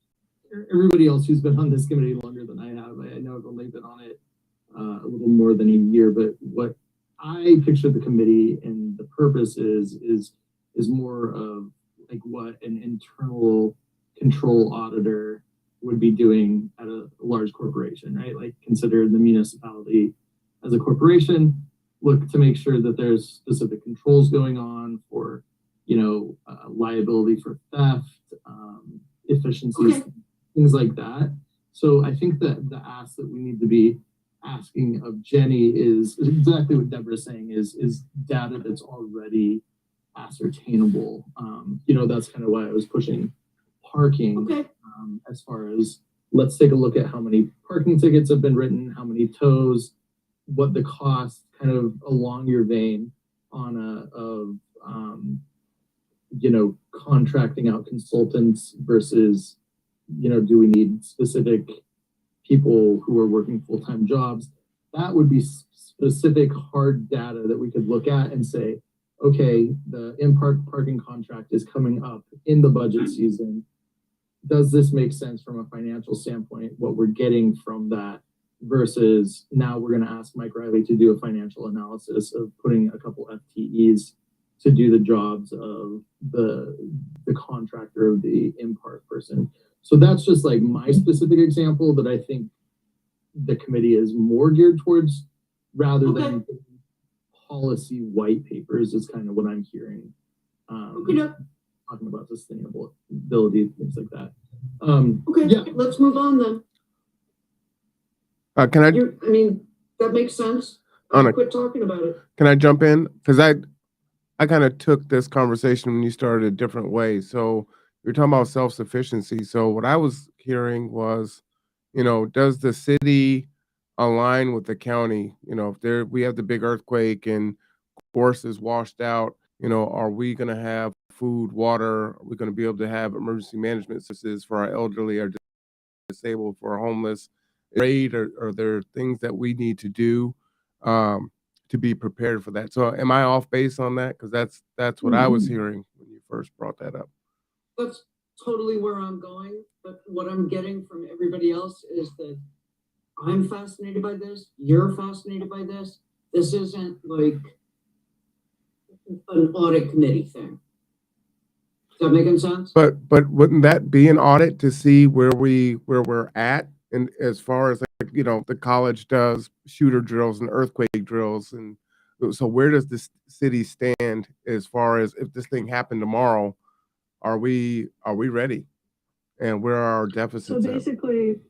everybody else who's been on this committee longer than I have, I know I've only been on it a little more than a year, but what I picture the committee and the purpose is more of like what an internal control auditor would be doing at a large corporation, right? Like consider the municipality as a corporation, look to make sure that there's specific controls going on for, liability for theft, efficiencies, Okay. things like that. So I think that the ask that we need to be asking of Jenny is exactly what Deborah's saying is data that's already ascertainable. That's kind of why I was pushing parking. Okay. As far as let's take a look at how many parking tickets have been written, how many tows, what the cost kind of along your vein on contracting out consultants versus, do we need specific people who are working full-time jobs? That would be specific hard data that we could look at and say, okay, the in-park parking contract is coming up in the budget season. Does this make sense from a financial standpoint, what we're getting from that versus now we're going to ask Mike Riley to do a financial analysis of putting a couple FTEs to do the jobs of the contractor of the in-park person. So that's just like my specific example that I think the committee is more geared towards rather than policy white papers is kind of what I'm hearing. Talking about sustainability, things like that. Yeah. Let's move on then. Can I? That makes sense. Quit talking about it. Can I jump in? Because I kind of took this conversation when you started a different way. So you're talking about self-sufficiency. So what I was hearing was, does the city align with the county? If we have the big earthquake and Gorse is washed out, are we going to have food, water? Are we going to be able to have emergency management services for our elderly or disabled, for our homeless? Are there things that we need to do to be prepared for that? So am I off base on that? Because that's what I was hearing when you first brought that up. That's totally where I'm going. But what I'm getting from everybody else is that I'm fascinated by this. You're fascinated by this. This isn't like an audit committee thing. Is that making sense? But wouldn't that be an audit to see where we're at? And as far as the college does shooter drills and earthquake drills, and so where does this city stand as far as if this thing happened tomorrow? Are we ready? And where are our deficits? So basically,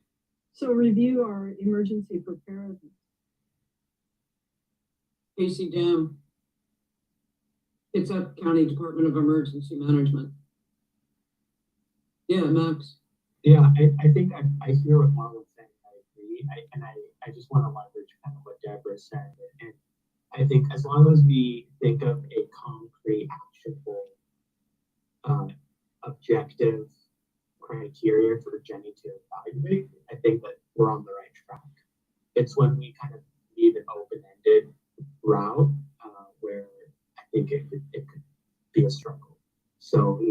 review our emergency preparedness. Casey Dam. It's at County Department of Emergency Management. Yeah, Max. Yeah, I think I hear what Marwan's saying. I agree. I just want to leverage kind of what Deborah said. And I think as long as we think of a concrete, actionable, objective criteria for Jenny to evaluate, I think that we're on the right track. It's when we kind of leave an open-ended route where I think it could be a struggle. So, to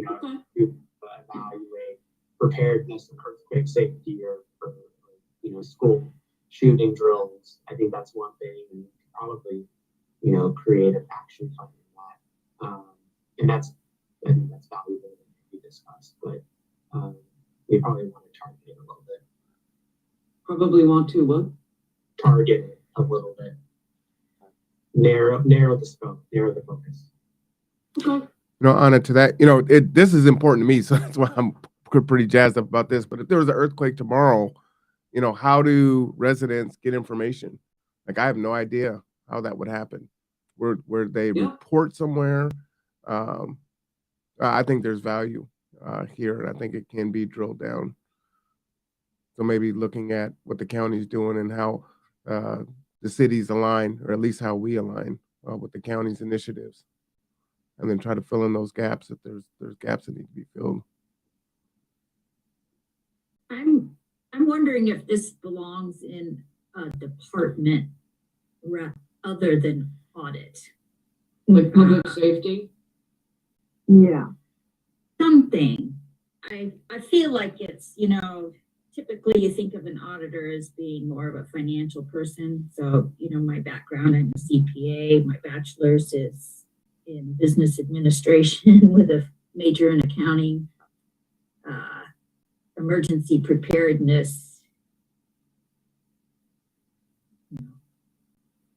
evaluate preparedness and earthquake safety or school shooting drills, I think that's one thing, and probably, create an action plan in that. And I think that's valuable to be discussed, but we probably want to target it a little bit. Probably want to what? Target it a little bit. Narrow the scope, narrow the focus. Okay. Anna, to that, this is important to me, so that's why I'm pretty jazzed up about this. But if there was an earthquake tomorrow, how do residents get information? Like, I have no idea how that would happen. Where they report somewhere. I think there's value here, and I think it can be drilled down. So maybe looking at what the county's doing and how the cities align, or at least how we align with the county's initiatives. and then try to fill in those gaps if there's gaps that need to be filled. I'm wondering if this belongs in a department other than audit. Like public safety? Yeah. Something. I feel like it's, you know, typically you think of an auditor as being more of a financial person. So, you know, my background, I'm a CPA, my bachelor's is in business administration with a major in accounting, emergency preparedness.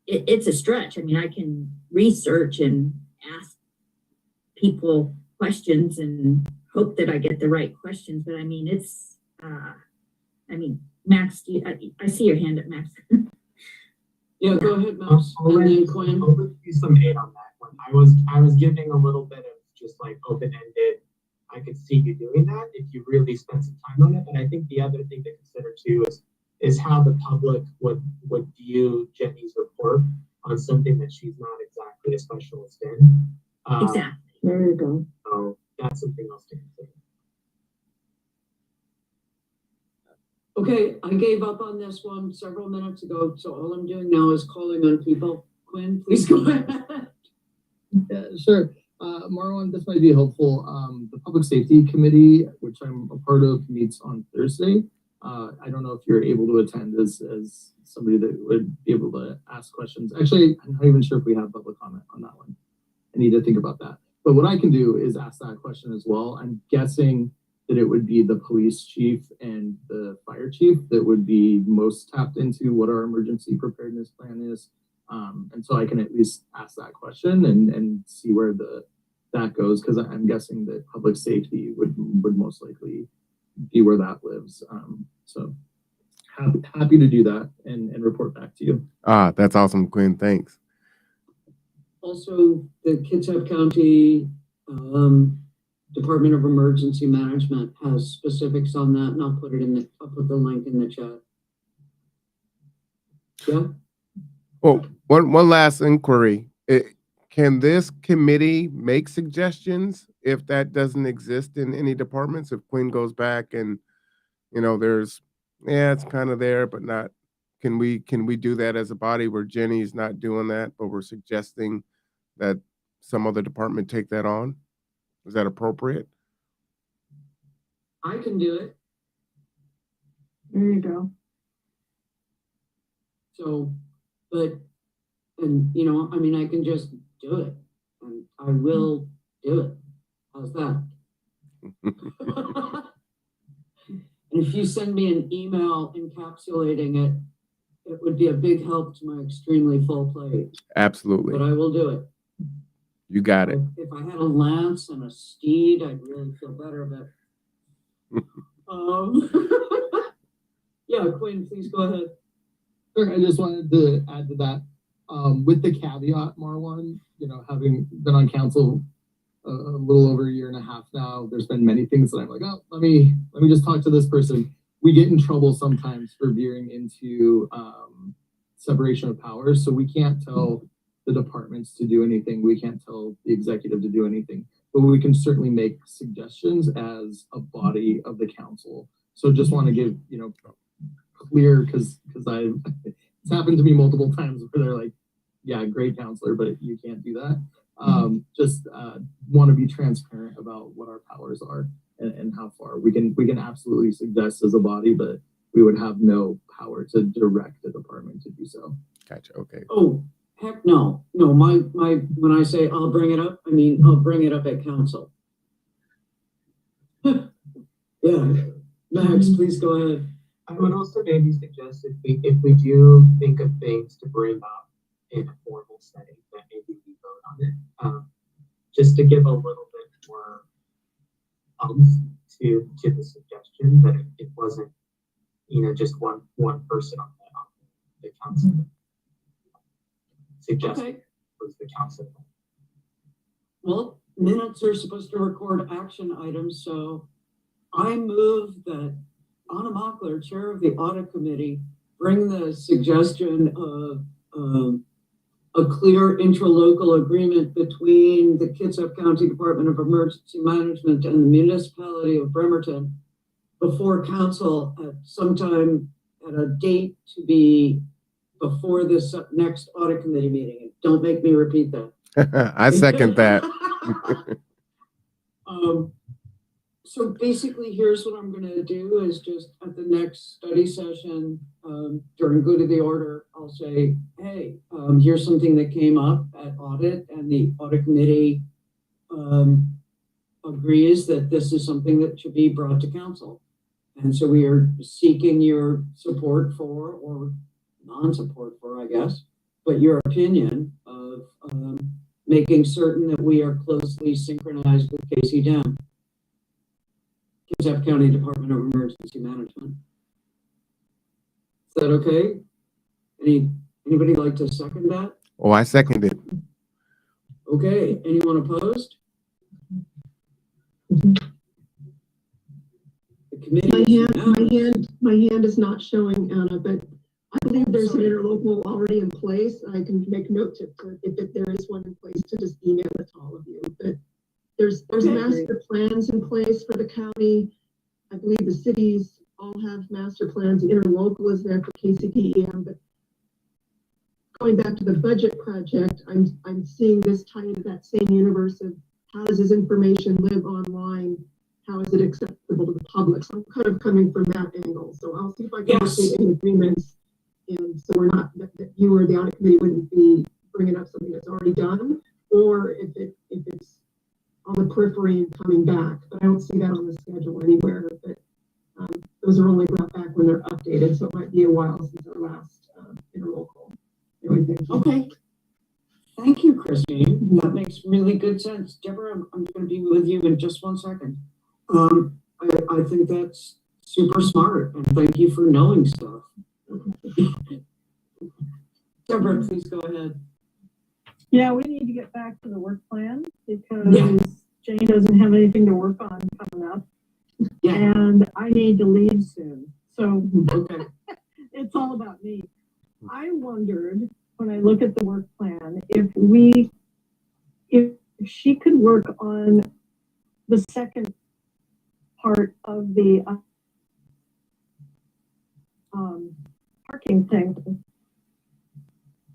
It's a stretch. I mean, I can research and ask people questions and hope that I get the right questions, but I mean, it's, Max, I see your hand up, Max. Yeah, go ahead, Max. And then Quinn. I'll give you some aid on that one. I was giving a little bit of just like open-ended. I could see you doing that if you really spent some time on it. But I think the other thing to consider too is how the public would view Jenny's report on something that she's not exactly a specialist in. Exactly. There you go. So that's something else to consider. Okay, I gave up on this one several minutes ago, so all I'm doing now is calling on people. Quinn, please go ahead. Yeah, sure. Marwan, this might be helpful. The Public Safety Committee, which I'm a part of, meets on Thursday. I don't know if you're able to attend as somebody that would be able to ask questions. Actually, I'm not even sure if we have public comment on that one. I need to think about that. But what I can do is ask that question as well. I'm guessing that it would be the police chief and the fire chief that would be most tapped into what our emergency preparedness plan is. And so I can at least ask that question and see where that goes, because I'm guessing that public safety would most likely be where that lives. So happy to do that and report back to you. That's awesome, Quinn. Thanks. Also, the Kitsap County Department of Emergency Management has specifics on that, and I'll put the link in the chat. Yeah. Well, one last inquiry. Can this committee make suggestions if that doesn't exist in any departments? If Quinn goes back and, you know, it's kind of there, but not, can we do that as a body where Jenny's not doing that, but we're suggesting that some other department take that on? Is that appropriate? I can do it. There you go. So, and you know, I mean, I can just do it, and I will do it. How's that? And if you send me an email encapsulating it, it would be a big help to my extremely full plate. Absolutely. But I will do it. You got it. If I had a lance and a steed, I'd really feel better about it. Yeah, Quinn, please go ahead. Sure, I just wanted to add to that, with the caveat, Marwan, you know, having been on council a little over a year and a half now, there's been many things that I'm like, oh, let me just talk to this person. We get in trouble sometimes for veering into separation of powers, so we can't tell the departments to do anything. We can't tell the executive to do anything, but we can certainly make suggestions as a body of the council. So just want to give, you know, clear, because it's happened to me multiple times where they're like, yeah, great counselor, but you can't do that. Just want to be transparent about what our powers are and how far we can absolutely suggest as a body, but we would have no power to direct the department to do so. Gotcha. Okay. Oh, heck no. No, my when I say I'll bring it up, I mean I'll bring it up at council. Yeah. Max, please go ahead. I would also maybe suggest if we do think of things to bring up in a formal setting, that maybe we vote on it, just to give a little bit more to the suggestion, that it wasn't, you know, just one person on the council suggested. Okay. Was the council. Well, minutes are supposed to record action items, so I move that Anna Mockler, chair of the Audit Committee, bring the suggestion of a clear intralocal agreement between the Kitsap County Department of Emergency Management and the municipality of Bremerton before council at sometime at a date to be before this next audit committee meeting. Don't make me repeat that. I second that. So basically, here's what I'm going to do is just at the next study session, during good of the order, I'll say, hey, here's something that came up at audit, and the audit committee agrees that this is something that should be brought to council. And so we are seeking your support for, or non-support for, I guess, but your opinion of making certain that we are closely synchronized with KCDEM, Kitsap County Department of Emergency Management. Is that okay? Anybody like to second that? Oh, I second it. Okay, anyone opposed? The committee My hand is not showing, Anna, but I believe there's an interlocal already in place. I can make note to, if there is one in place, to just email it to all of you. But there's Okay. master plans in place for the county. I believe the cities all have master plans. Interlocal is there for KCDEM, but going back to the budget project, I'm seeing this tie into that same universe of how does this information live online? How is it acceptable to the public? So I'm kind of coming from that angle. So I'll see if I can see any agreements. And so we're not, that you or the audit committee wouldn't be bringing up something that's already done, or if it's on the periphery and coming back. But I don't see that on the schedule anywhere. But those are only brought back when they're updated, so it might be a while since our last interlocal. Anyway, thank you. Okay. Thank you, Christine. That makes really good sense. Deborah, I'm going to be with you in just 1 second. I think that's super smart, and thank you for knowing stuff. Deborah, please go ahead. Yeah, we need to get back to the work plan because Jane doesn't have anything to work on coming up. Yeah. And I need to leave soon. So Okay. it's all about me. I wondered when I look at the work plan, if she could work on the second part of the parking thing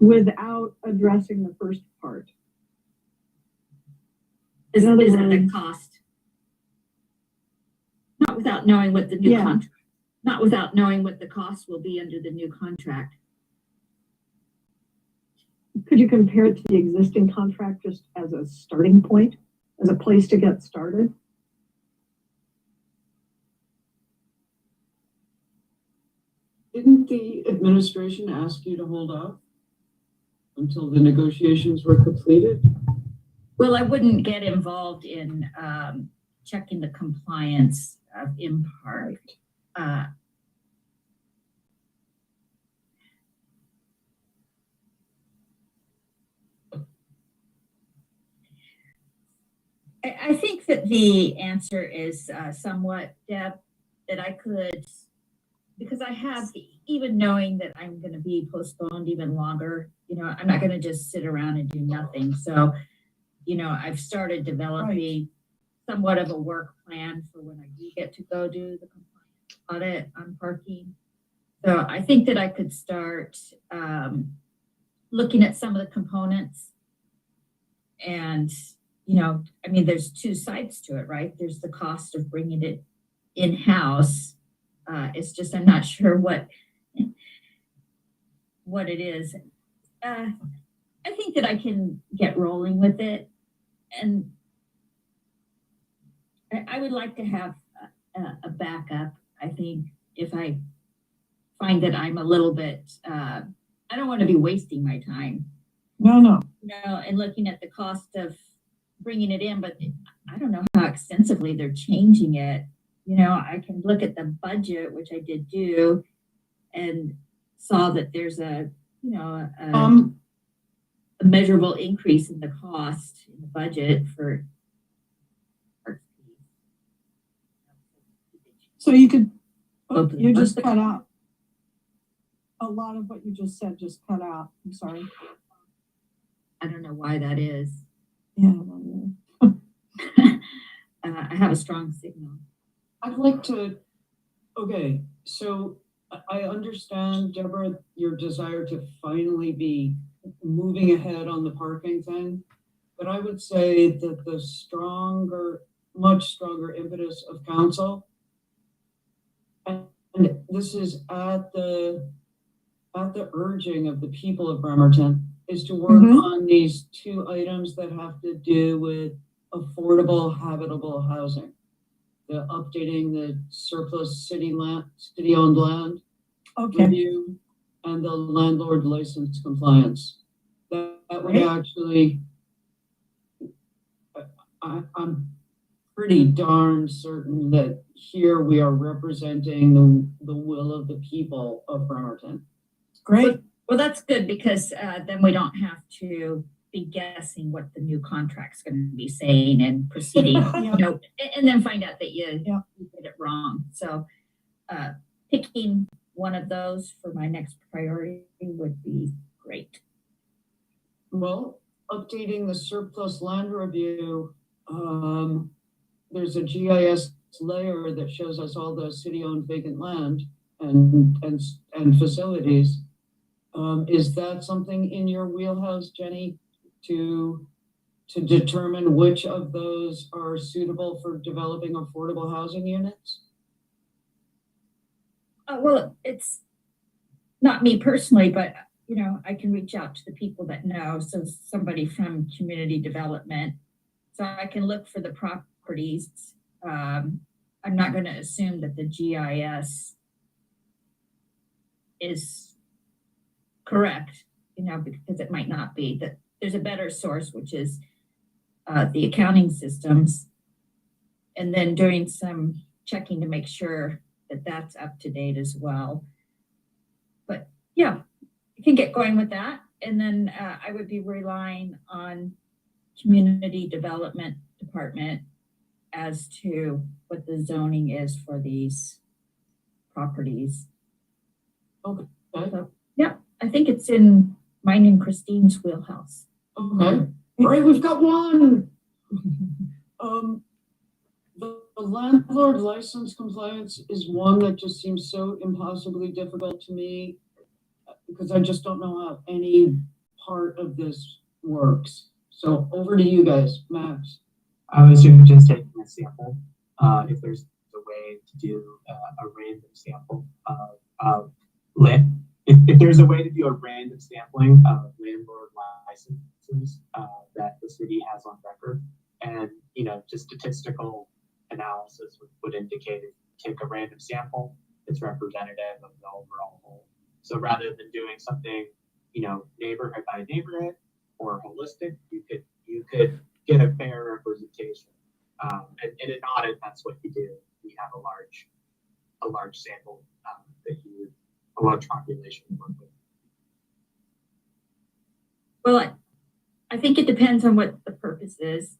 without addressing the first part. Is In other that the words- cost? Not without knowing what the new contract, not without knowing what the cost will be under the new contract. Could you compare it to the existing contract just as a starting point, as a place to get started? Didn't the administration ask you to hold off until the negotiations were completed? Well, I wouldn't get involved in checking the compliance of IMPART. I think that the answer is somewhat, Deb, that I could, because I have, even knowing that I'm going to be postponed even longer, you know, I'm not going to just sit around and do nothing. So, you know, I've started developing somewhat of a work plan for when I do get to go do the compliance audit on parking. So I think that I could start looking at some of the components. And, you know, I mean, there's two sides to it, right? There's the cost of bringing it in-house. It's just, I'm not sure what it is. I think that I can get rolling with it. And I would like to have a backup. I think if I find that I'm a little bit, I don't want to be wasting my time. No. And looking at the cost of bringing it in, but I don't know how extensively they're changing it. You know, I can look at the budget, which I did do, and saw that there's a measurable increase in the cost in the budget for. So you could, you just cut out. A lot of what you just said just cut out. I'm sorry. I don't know why that is. Yeah. I have a strong signal. I'd like to, okay, so I understand, Deborah, your desire to finally be moving ahead on the parking thing, but I would say that the much stronger impetus of council, and this is at the urging of the people of Bremerton, is to work on these two items that have to do with affordable, habitable housing. The updating the surplus city-owned land Okay. review and the landlord license compliance. That would Great. actually, I'm pretty darn certain that here we are representing the will of the people of Bremerton. Great. Well, that's good because then we don't have to be guessing what the new contract's going to be saying and proceeding, you know, and then find out that you did it wrong. So picking one of those for my next priority would be great. Well, updating the surplus land review, there's a GIS layer that shows us all the city-owned vacant land and facilities. Is that something in your wheelhouse, Jenny, to determine which of those are suitable for developing affordable housing units? Well, it's not me personally, but you know, I can reach out to the people that know. So somebody from community development, so I can look for the properties. I'm not going to assume that the GIS is correct, you know, because it might not be. That there's a better source, which is the accounting systems, and then doing some checking to make sure that that's up to date as well. But yeah, I can get going with that. And then I would be relying on community development department as to what the zoning is for these properties. Okay. So, yeah, I think it's in mine and Christine's wheelhouse. Okay. All right, we've got one. The landlord license compliance is one that just seems so impossibly difficult to me because I just don't know how any part of this works. So over to you guys, Max. I was just taking a sample. If there's a way to do a random sample of land, if there's a way to do a random sampling of landlord licenses that the city has on record, and you know, just statistical analysis would indicate if you take a random sample, it's representative of the overall whole. So rather than doing something, you know, neighborhood by neighborhood or holistic, you could get a fair representation. And in an audit, that's what you do. You have a large sample a large population to work with. Well, I think it depends on what the purpose is.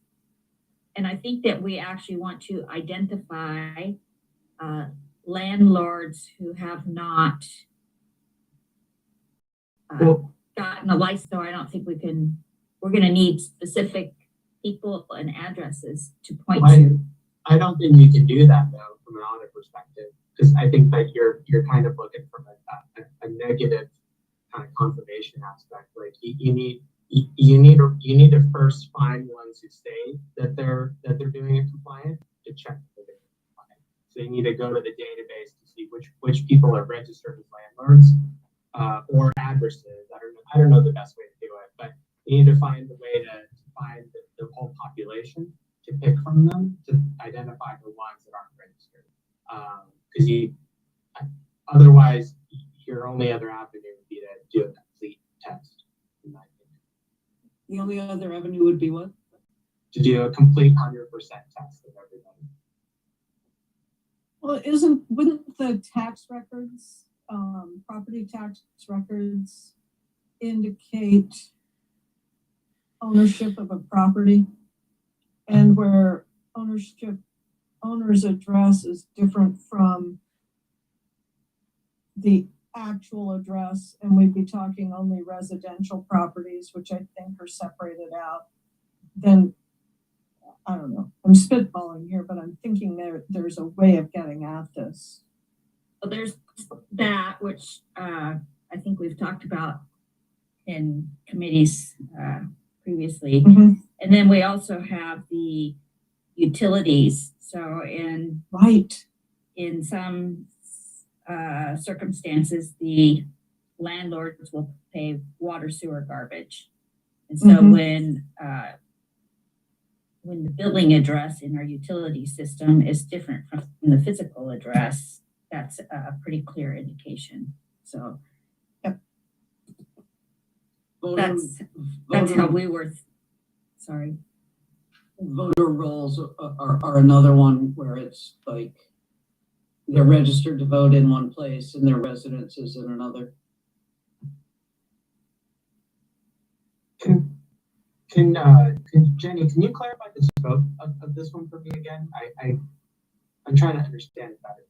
And I think that we actually want to identify landlords who have not gotten a license. So I don't think we're going to need specific people and addresses to point to. I don't think you can do that though, from an audit perspective, because I think that you're kind of looking from a negative kind of confirmation aspect. Like you need to first find ones who say that they're doing it compliant to check that they're compliant. So you need to go to the database to see which people are registered as landlords or addresses. I don't know the best way to do it, but you need to find the way to find the whole population to pick from them to identify the ones that aren't registered. Because otherwise, your only other avenue would be to do a complete test, in my opinion. The only other avenue would be what? To do a complete 100% test of everybody. Well, wouldn't the tax records, property tax records indicate ownership of a property? And where owner's address is different from the actual address and we'd be talking only residential properties, which I think are separated out, then I don't know. I'm spitballing here, but I'm thinking there's a way of getting at this. Well, there's that, which I think we've talked about in committees previously. Mhm. And then we also have the utilities. So Right. in some circumstances, the landlords will pay water, sewer, garbage. And so when the billing address in our utility system is different from the physical address, that's a pretty clear indication. So that's how we were. Sorry. Voter rolls are another one where it's like they're registered to vote in one place and their residence is in another. Can Jenny, can you clarify the scope of this one for me again? I'm trying to understand it better.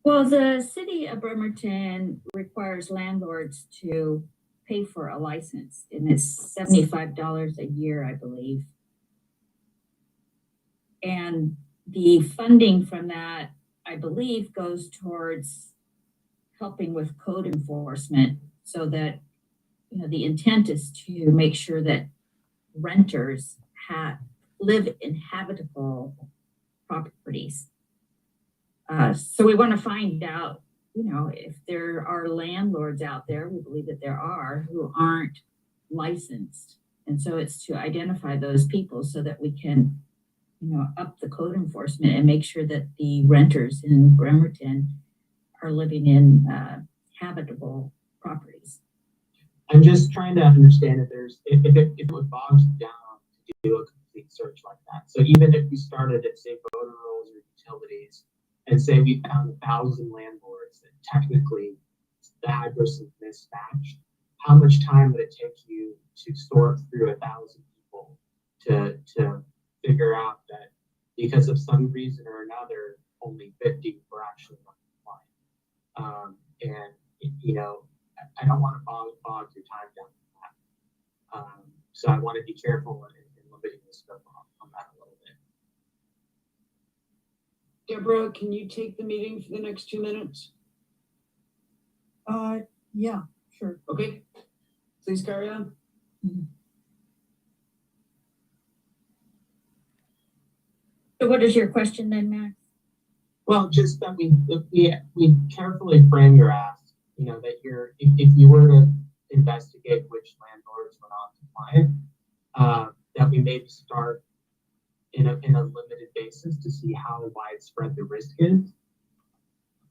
Well, the city of Bremerton requires landlords to pay for a license, and it's $75 a year, I believe. And the funding from that, I believe, goes towards helping with code enforcement, so that, you know, the intent is to make sure that renters live in habitable properties. So we want to find out, you know, if there are landlords out there, we believe that there are, who aren't licensed. And so it's to identify those people so that we can, you know, up the code enforcement and make sure that the renters in Bremerton are living in habitable properties. I'm just trying to understand if it would bog you down to do a complete search like that. So even if we started at, say, voter rolls or utilities, and say we found 1,000 landlords that technically the address is mismatched, how much time would it take you to sort through 1,000 people to figure out that because of some reason or another, only 50 were actually not compliant? And you know, I don't want to bog your time down with that. So I want to be careful in limiting the scope on that a little bit. Deborah, can you take the meeting for the next 2 minutes? Yeah, sure. Okay, please carry on. So what is your question then, Max? Well, just that we carefully frame your ask. You know, that if you were to investigate which landlords were not compliant, that we maybe start in a limited basis to see how widespread the risk is.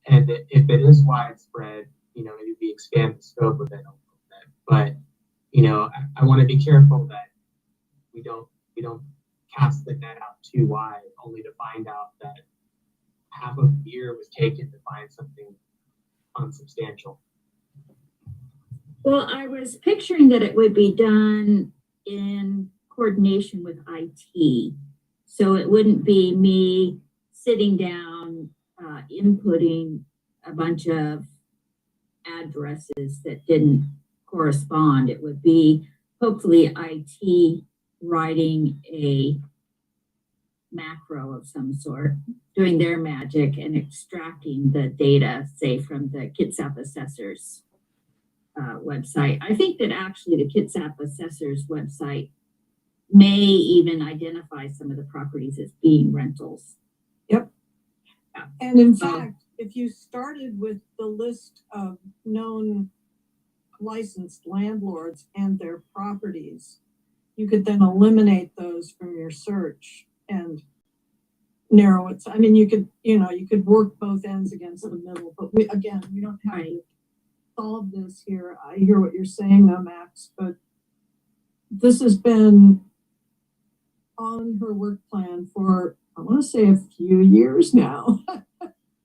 And if it is widespread, you know, maybe we expand the scope of it a little bit. But, you know, I want to be careful that we don't cast the net out too wide, only to find out that half of the year was taken to find something unsubstantial. Well, I was picturing that it would be done in coordination with IT. So it wouldn't be me sitting down, inputting a bunch of addresses that didn't correspond. It would be hopefully IT writing a macro of some sort, doing their magic and extracting the data, say, from the Kitsap Assessor's website. I think that actually the Kitsap Assessor's website may even identify some of the properties as being rentals. Yep. Yeah. And in fact, if you started with the list of known licensed landlords and their properties, you could then eliminate those from your search and narrow it. I mean, you could work both ends against the middle, but we don't have to solve this here. I hear what you're saying though, Max, but this has been on her work plan for, I want to say, a few years now.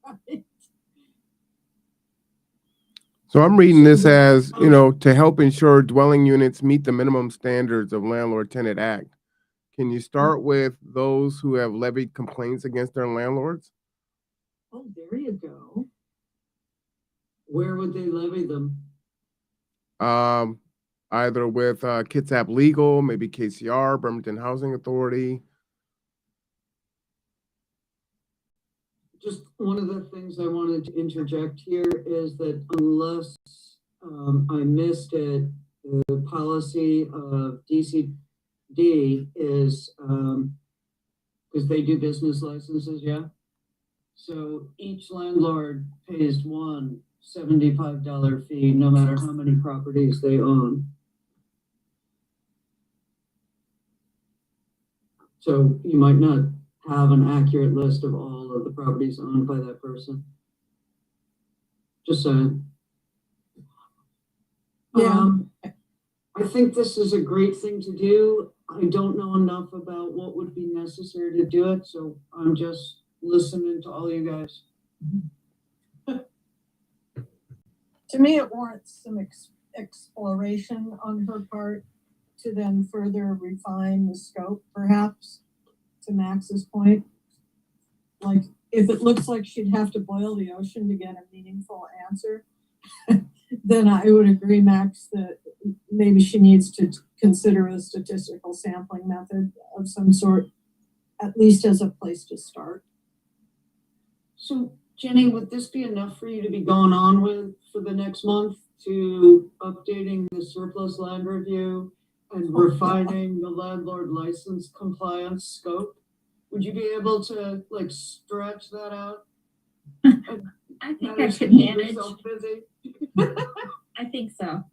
Right? So I'm reading this as, you know, to help ensure dwelling units meet the minimum standards of Landlord-Tenant Act. Can you start with those who have levied complaints against their landlords? Oh, there you go. Where would they levy them? Either with Kitsap Legal, maybe KCR, Bremerton Housing Authority. Just one of the things I wanted to interject here is that unless I missed it, the policy of DCD is because they do business licenses, yeah? So each landlord pays one $75 fee, no matter how many properties they own. So you might not have an accurate list of all of the properties owned by that person. Just saying. Yeah. I think this is a great thing to do. I don't know enough about what would be necessary to do it, so I'm just listening to all you guys. To me, it warrants some exploration on her part to then further refine the scope, perhaps, to Max's point. Like, if it looks like she'd have to boil the ocean to get a meaningful answer, then I would agree, Max, that maybe she needs to consider a statistical sampling method of some sort, at least as a place to start. So, Jenny, would this be enough for you to be going on with for the next month to updating the surplus land review and refining the landlord license compliance scope? Would you be able to like stretch that out? I think I could manage. I think so.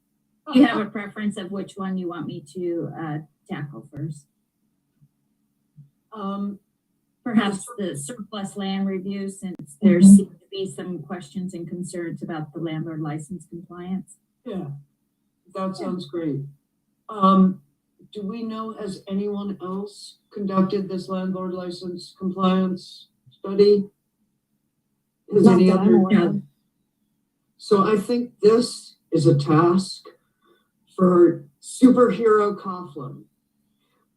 You have a preference of which one you want me to tackle first? Perhaps the surplus land review, since there seem to be some questions and concerns about the landlord license compliance. Yeah, that sounds great. Do we know, has anyone else conducted this landlord license compliance study? Has any other? No. So I think this is a task for superhero Coughlin.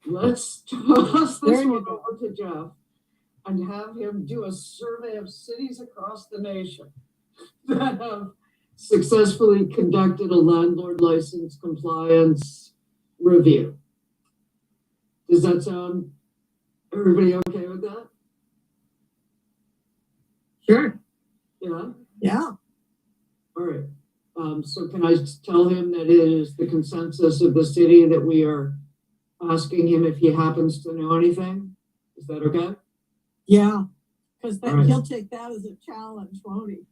Let's toss this one over to Jeff and have him do a survey of cities across the nation that have successfully conducted a landlord license compliance review. Does that sound, everybody okay with that? Sure. Yeah? Yeah. All right. So can I tell him that it is the consensus of the city that we are asking him if he happens to know anything? Is that okay? Yeah, because All right. he'll take that as a challenge, won't he?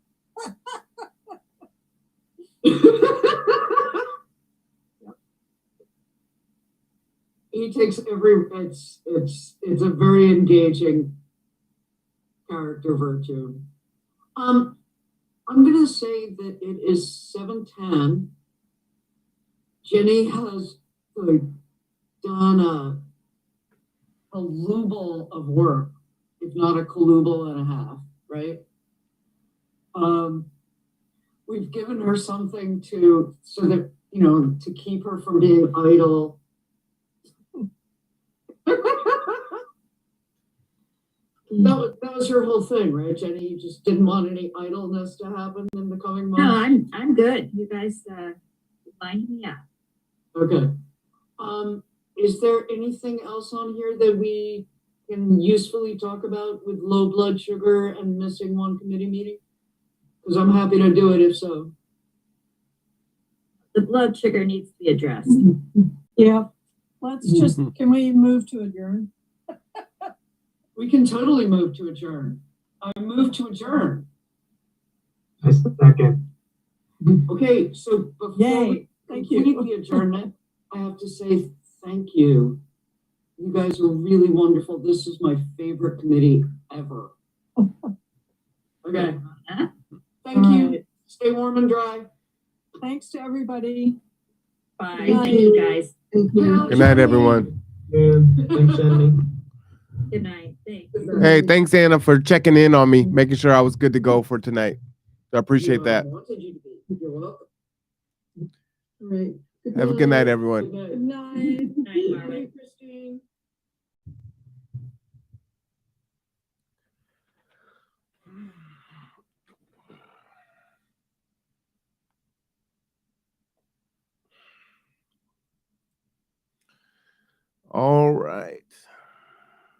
He takes it's a very engaging character virtue. I'm gonna say that it is 7:10. Jenny has done a looble of work, if not a coluble and a half, right? We've given her something so that, to keep her from being idle. That was your whole thing, right, Jenny? You just didn't want any idleness to happen in the coming months? No, I'm good. You guys line me up. Okay. Is there anything else on here that we can usefully talk about with low blood sugar and missing one committee meeting? Because I'm happy to do it if so. The blood sugar needs to be addressed. Yeah. Let's just, can we move to adjourn? We can totally move to adjourn. I move to adjourn. I second. Okay, so before we Thank complete you. the adjournment, I have to say thank you. You guys are really wonderful. This is my favorite committee ever. Okay. Thank you. Right. Stay warm and dry. Thanks to everybody. Bye. Good Thank you, guys. Thank you. Good night, everyone. Yeah, thanks, Jenny. Good night. Thanks. Hey, thanks, Anna, for checking in on me, making sure I was good to go for tonight. I appreciate that. I wanted you to be. You're welcome. All right. Have a good night, everyone. Good night. Night. Good night, Marwan. Bye, Christine. right.